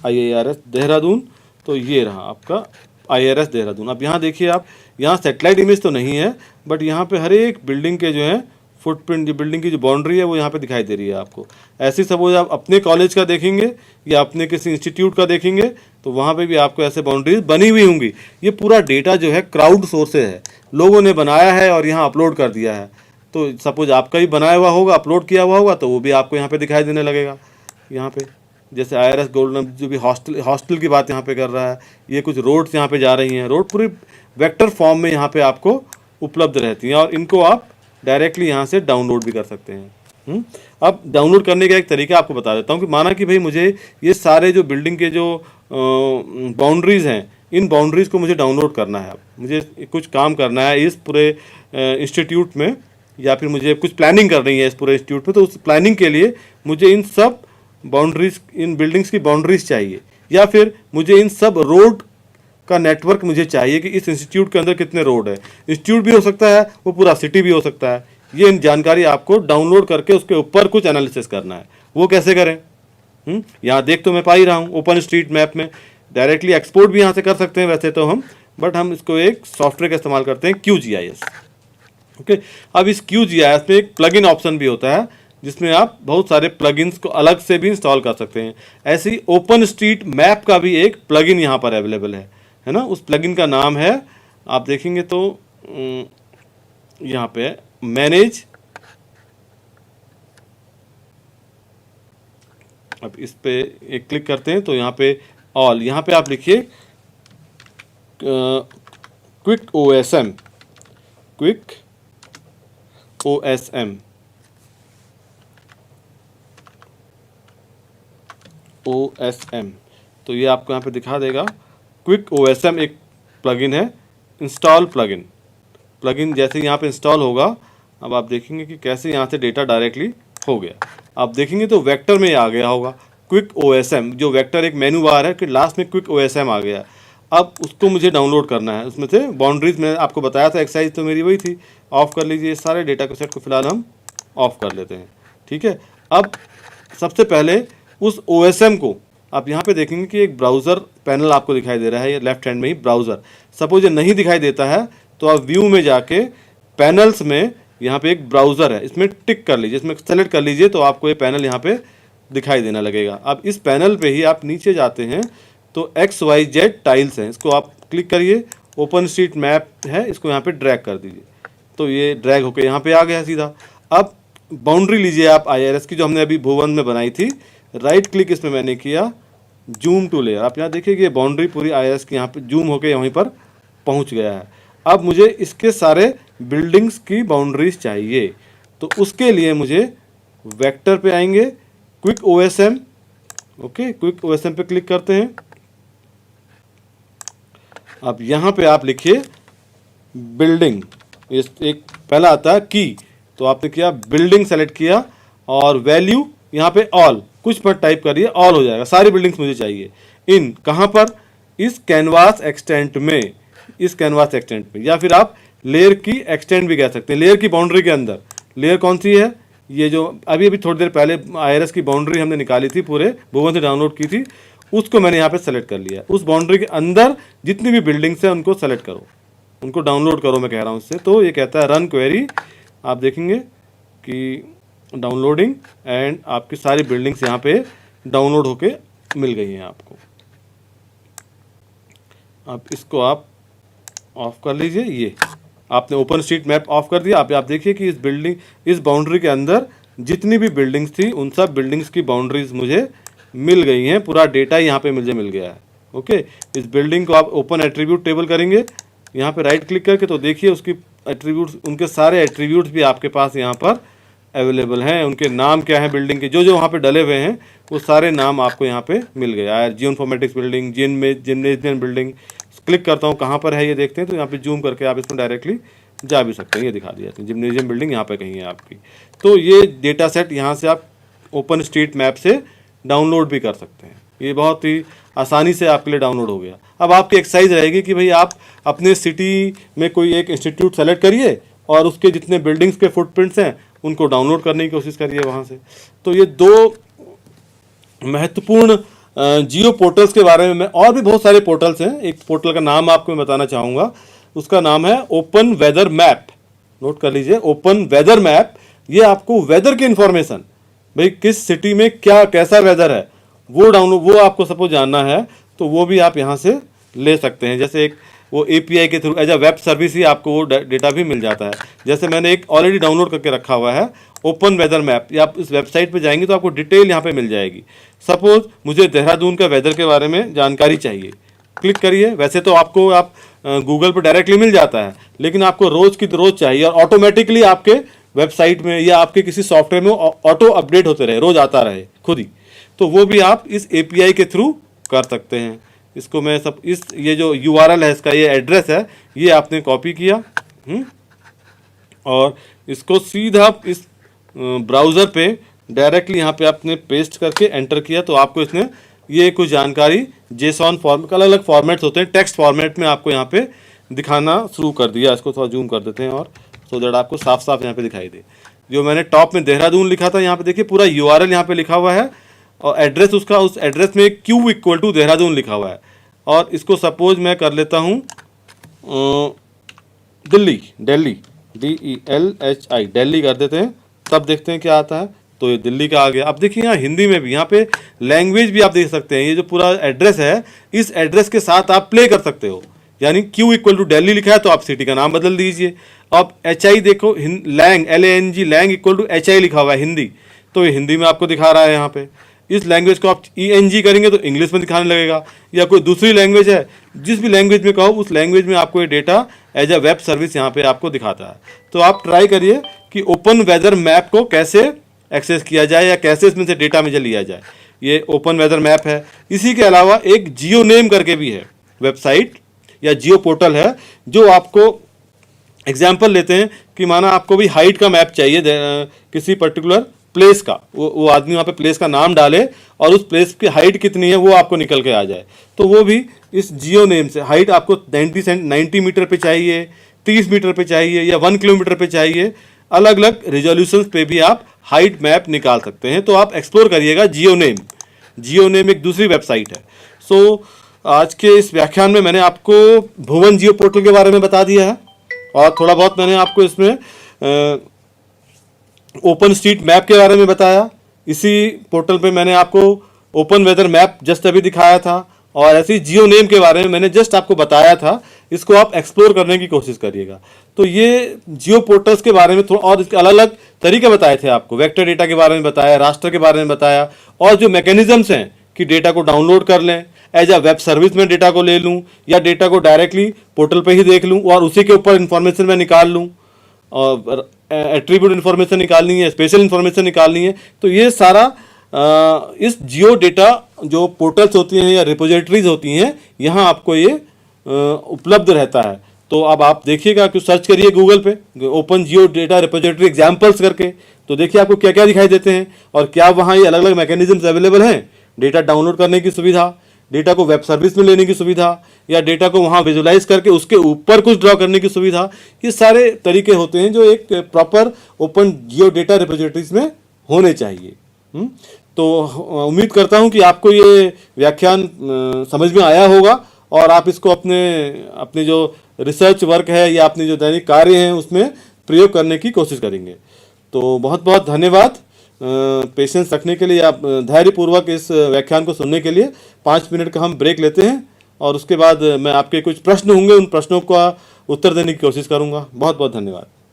IIRS देहरादून। तो ये रहा आपका IIRS देहरादून। अब यहाँ देखिए, आप यहाँ सेटेलाइट इमेज तो नहीं है, बट यहाँ पे हर एक बिल्डिंग के जो है फुटप्रिंट, जो बिल्डिंग की जो बाउंड्री है वो यहाँ पे दिखाई दे रही है आपको। ऐसे सपोज आप अपने कॉलेज का देखेंगे या अपने किसी इंस्टीट्यूट का देखेंगे तो वहाँ पे भी आपको ऐसे बाउंड्रीज बनी हुई होंगी। ये पूरा डेटा जो है क्राउड सोर्स से है, लोगों ने बनाया है और यहाँ अपलोड कर दिया है। तो सपोज आपका भी बनाया हुआ होगा, अपलोड किया हुआ होगा, तो वो भी आपको यहाँ पे दिखाई देने लगेगा। यहाँ पे जैसे IIRS गोल्डन जो भी हॉस्टल की बात यहाँ पे कर रहा है, ये कुछ रोड्स यहाँ पे जा रही हैं, रोड पूरी वेक्टर फॉर्म में यहाँ पे आपको उपलब्ध रहती हैं और इनको आप डायरेक्टली यहाँ से डाउनलोड भी कर सकते हैं। अब डाउनलोड करने का एक तरीका आपको बता देता हूँ कि माना कि भाई मुझे ये सारे जो बिल्डिंग के जो बाउंड्रीज़ हैं, इन बाउंड्रीज़ को मुझे डाउनलोड करना है। अब मुझे कुछ काम करना है इस पूरे इंस्टीट्यूट में, या फिर मुझे कुछ प्लानिंग करनी है इस पूरे इंस्टीट्यूट में, तो उस प्लानिंग के लिए मुझे इन सब बाउंड्रीज, इन बिल्डिंग्स की बाउंड्रीज चाहिए, या फिर मुझे इन सब रोड का नेटवर्क मुझे चाहिए कि इस इंस्टीट्यूट के अंदर कितने रोड है। इंस्टीट्यूट भी हो सकता है, वो पूरा सिटी भी हो सकता है। ये जानकारी आपको डाउनलोड करके उसके ऊपर कुछ एनालिसिस करना है। वो कैसे करें? यहाँ देख तो मैं पा ही रहा हूँ ओपन स्ट्रीट मैप में, डायरेक्टली एक्सपोर्ट भी यहाँ से कर सकते हैं वैसे तो हम, बट हम इसको एक सॉफ्टवेयर का इस्तेमाल करते हैं, QGIS। ओके, अब इस QGIS में एक प्लगइन ऑप्शन भी होता है जिसमें आप बहुत सारे प्लगइन्स को अलग से भी इंस्टॉल कर सकते हैं। ऐसे ही ओपन स्ट्रीट मैप का भी एक प्लगइन यहाँ पर अवेलेबल है ना। उस प्लगइन का नाम है, आप देखेंगे तो यहाँ पे मैनेज, अब इस पे एक क्लिक करते हैं तो यहाँ पे ऑल, यहाँ पे आप लिखिए quick OSM, quick OSM, OSM, तो ये आपको यहाँ पे दिखा देगा। क्विक OSM एक प्लगइन है, इंस्टॉल प्लगइन। प्लगइन जैसे यहाँ पे इंस्टॉल होगा, अब आप देखेंगे कि कैसे यहाँ से डेटा डायरेक्टली हो गया। आप देखेंगे तो वेक्टर में आ गया होगा क्विक OSM, जो वेक्टर एक मेनू बार है कि लास्ट में क्विक OSM आ गया। अब उसको मुझे डाउनलोड करना है। उसमें से बाउंड्रीज मैंने आपको बताया था, एक्सरसाइज तो मेरी वही थी। ऑफ कर लीजिए सारे डेटा के सेट को, फिलहाल हम ऑफ कर लेते हैं, ठीक है। अब सबसे पहले उस OSM को आप यहाँ पे देखेंगे कि एक ब्राउज़र पैनल आपको दिखाई दे रहा है, ये लेफ्ट हैंड में ही ब्राउज़र। सपोज ये नहीं दिखाई देता है तो आप व्यू में जाके पैनल्स में यहाँ पे एक ब्राउज़र है, इसमें टिक कर लीजिए, इसमें सेलेक्ट कर लीजिए तो आपको ये पैनल यहाँ पे दिखाई देने लगेगा। अब इस पैनल पे ही आप नीचे जाते हैं तो XYZ टाइल्स हैं, इसको आप क्लिक करिए। ओपन स्ट्रीट मैप है, इसको यहाँ पे ड्रैग कर दीजिए तो ये ड्रैग होकर यहाँ पे आ गया सीधा। अब बाउंड्री लीजिए आप IIRS की, जो हमने अभी भुवन में बनाई थी, राइट क्लिक इसमें मैंने किया, जूम टू लेयर। आप यहाँ देखिए कि ये बाउंड्री पूरी IIRS की यहाँ पे जूम होकर वहीं पर पहुँच गया है। अब मुझे इसके सारे बिल्डिंग्स की बाउंड्रीज चाहिए, तो उसके लिए मुझे वेक्टर पे आएंगे, quick OSM, okay, quick OSM पे क्लिक करते हैं। अब यहाँ पे आप लिखिए बिल्डिंग, एक पहला आता है की, तो आपने किया बिल्डिंग सेलेक्ट किया और वैल्यू यहाँ पे ऑल, कुछ पर टाइप करिए, ऑल हो जाएगा। सारी बिल्डिंग्स मुझे चाहिए। इन कहाँ पर? इस कैनवास एक्सटेंट में, इस कैनवास एक्सटेंट में, या फिर आप लेयर की एक्सटेंट भी कह सकते हैं। लेयर की बाउंड्री के अंदर लेयर कौन सी है? ये जो अभी थोड़ी देर पहले IIRS की बाउंड्री हमने निकाली थी, पूरे भुवन से डाउनलोड की थी, उसको मैंने यहाँ पे सेलेक्ट कर लिया। उस बाउंड्री के अंदर जितनी भी बिल्डिंग्स हैं उनको सेलेक्ट करो, उनको डाउनलोड करो मैं कह रहा हूँ इससे। तो ये कहता है रन क्वेरी, आप देखेंगे कि डाउनलोडिंग, एंड आपकी सारी बिल्डिंग्स यहाँ पे डाउनलोड होके मिल गई हैं आपको। अब इसको आप ऑफ कर लीजिए। ये आपने ओपन स्ट्रीट मैप ऑफ कर दिया। आप देखिए कि इस बाउंड्री के अंदर जितनी भी बिल्डिंग्स थी उन सब बिल्डिंग्स की बाउंड्रीज मुझे मिल गई हैं, पूरा डेटा यहाँ पे मुझे मिल गया है। ओके, इस बिल्डिंग को आप ओपन एट्रीब्यूट टेबल करेंगे यहाँ पे राइट क्लिक करके, तो देखिए उसकी एट्रीब्यूट्स, उनके सारे एट्रीब्यूट्स भी आपके पास यहाँ पर अवेलेबल हैं। उनके नाम क्या है बिल्डिंग के, जो वहाँ पे डले हुए हैं वो सारे नाम आपको यहाँ पे मिल गया। Geo informatics building, gymnasium building, click करता हूँ कहाँ पर है ये देखते हैं, तो यहाँ पे जूम करके आप इसमें डायरेक्टली जा भी सकते हैं। ये दिखा दिया जिम्नेजियम बिल्डिंग यहाँ पे कहीं है आपकी। तो ये डेटा सेट यहाँ से आप ओपन स्ट्रीट मैप से डाउनलोड भी कर सकते हैं। ये बहुत ही आसानी से आपके लिए डाउनलोड हो गया। अब आपकी एक्सरसाइज रहेगी कि भाई आप अपने सिटी में कोई एक इंस्टीट्यूट सेलेक्ट करिए और उसके जितने बिल्डिंग्स के फुटप्रिंट्स हैं उनको डाउनलोड करने की कोशिश करिए वहाँ से। तो ये दो महत्वपूर्ण जियो पोर्टल्स के बारे में, और भी बहुत सारे पोर्टल्स हैं। एक पोर्टल का नाम आपको मैं बताना चाहूँगा, उसका नाम है ओपन वेदर मैप। नोट कर लीजिए, ओपन वेदर मैप। ये आपको वेदर की इंफॉर्मेशन, भाई किस सिटी में क्या कैसा वेदर है वो आपको सपोज जानना है, तो वो भी आप यहाँ से ले सकते हैं। जैसे एक वो API के through as a web service ही आपको वो डेटा भी मिल जाता है। जैसे मैंने एक ऑलरेडी डाउनलोड करके रखा हुआ है ओपन वेदर मैप, या आप इस वेबसाइट पे जाएंगे तो आपको डिटेल यहाँ पे मिल जाएगी। सपोज मुझे देहरादून का वेदर के बारे में जानकारी चाहिए, क्लिक करिए। वैसे तो आपको आप गूगल पर डायरेक्टली मिल जाता है, लेकिन आपको रोज़ की रोज़ चाहिए और ऑटोमेटिकली आपके वेबसाइट में या आपके किसी सॉफ्टवेयर में ऑटो अपडेट होते रहे, रोज़ आता रहे खुद ही, तो वो भी आप इस API के थ्रू कर सकते हैं। इसको मैं ये जो URL है इसका, ये एड्रेस है, ये आपने कॉपी किया और इसको सीधा इस ब्राउज़र पे डायरेक्टली यहाँ पे आपने पेस्ट करके एंटर किया, तो आपको इसने ये कुछ जानकारी JSON फॉर्मेट, अलग अलग फॉर्मेट्स होते हैं, टेक्स्ट फॉर्मेट में आपको यहाँ पे दिखाना शुरू कर दिया। इसको थोड़ा जूम कर देते हैं और सो दैट आपको साफ साफ यहाँ पे दिखाई दे। जो मैंने टॉप में देहरादून लिखा था, यहाँ पे देखिए पूरा URL यहाँ पे लिखा हुआ है और एड्रेस उसका, उस एड्रेस में Q = देहरादून लिखा हुआ है। और इसको सपोज मैं कर लेता हूँ दिल्ली DELHI, दिल्ली कर देते हैं, तब देखते हैं क्या आता है। तो ये दिल्ली का आ गया। अब देखिए यहाँ हिंदी में भी, यहाँ पे लैंग्वेज भी आप देख सकते हैं। ये जो पूरा एड्रेस है, इस एड्रेस के साथ आप प्ले कर सकते हो। यानी Q = दिल्ली लिखा है तो आप सिटी का नाम बदल दीजिए। अब HI देखो, लैंग LANG = HI लिखा हुआ है हिंदी, तो ये हिंदी में आपको दिखा रहा है यहाँ पे। इस लैंग्वेज को आप ENG करेंगे तो इंग्लिश में दिखाने लगेगा, या कोई दूसरी लैंग्वेज है, जिस भी लैंग्वेज में कहो उस लैंग्वेज में आपको ये data as a web service यहाँ पे आपको दिखाता है। तो आप ट्राई करिए कि ओपन वेदर मैप को कैसे एक्सेस किया जाए या कैसे इसमें से डेटा मुझे लिया जाए। ये ओपन वेदर मैप है। इसी के अलावा एक जियो नेम करके भी है वेबसाइट या जियो पोर्टल है, जो आपको एग्जाम्पल लेते हैं कि माना आपको भी हाइट का मैप चाहिए किसी पर्टिकुलर प्लेस का, वो आदमी वहाँ पे प्लेस का नाम डाले और उस प्लेस की हाइट कितनी है वो आपको निकल के आ जाए, तो वो भी इस जियो नेम से हाइट आपको 90 मीटर पे चाहिए, 30 मीटर पे चाहिए या 1 किलोमीटर पे चाहिए, अलग अलग रिजोल्यूशंस पे भी आप हाइट मैप निकाल सकते हैं। तो आप एक्सप्लोर करिएगा जियो नेम एक दूसरी वेबसाइट है। सो आज के इस व्याख्यान में मैंने आपको भुवन जियो पोर्टल के बारे में बता दिया है और थोड़ा बहुत मैंने आपको इसमें ओपन स्ट्रीट मैप के बारे में बताया। इसी पोर्टल पे मैंने आपको ओपन वेदर मैप जस्ट अभी दिखाया था और ऐसी जियो नेम के बारे में मैंने जस्ट आपको बताया था। इसको आप एक्सप्लोर करने की कोशिश करिएगा। तो ये जियो पोर्टल्स के बारे में थोड़ा और इसके अलग अलग तरीके बताए थे आपको, वेक्टर डेटा के बारे में बताया, रास्टर के बारे में बताया, और जो मैकेनिज्म्स हैं कि डेटा को डाउनलोड कर लें, एज अ वेब सर्विस में डेटा को ले लूँ या डेटा को डायरेक्टली पोर्टल पे ही देख लूँ और उसी के ऊपर इन्फॉर्मेशन मैं निकाल लूँ, और एट्रीब्यूट इन्फॉर्मेशन निकालनी है, स्पेशल इन्फॉर्मेशन निकालनी है। तो ये सारा इस जियो डेटा जो पोर्टल्स होती हैं या रिपोजिटरीज होती हैं, यहाँ आपको ये उपलब्ध रहता है। तो अब आप देखिएगा कि सर्च करिए गूगल पे ओपन जियो डेटा रिपोजिटरी एग्जाम्पल्स करके, तो देखिए आपको क्या क्या दिखाई देते हैं और क्या वहाँ ये अलग अलग मैकेनिज्म्स अवेलेबल हैं। डेटा डाउनलोड करने की सुविधा, डेटा को वेब सर्विस में लेने की सुविधा, या डेटा को वहाँ विजुलाइज करके उसके ऊपर कुछ ड्रॉ करने की सुविधा, ये सारे तरीके होते हैं जो एक प्रॉपर ओपन जियो डेटा रिपोजिटरीज में होने चाहिए। तो उम्मीद करता हूं कि आपको ये व्याख्यान समझ में आया होगा और आप इसको अपने अपने जो रिसर्च वर्क है या अपने जो दैनिक कार्य हैं उसमें प्रयोग करने की कोशिश करेंगे। तो बहुत बहुत धन्यवाद पेशेंस रखने के लिए, आप धैर्यपूर्वक इस व्याख्यान को सुनने के लिए। 5 मिनट का हम ब्रेक लेते हैं और उसके बाद मैं आपके कुछ प्रश्न होंगे, उन प्रश्नों का उत्तर देने की कोशिश करूंगा। बहुत बहुत धन्यवाद।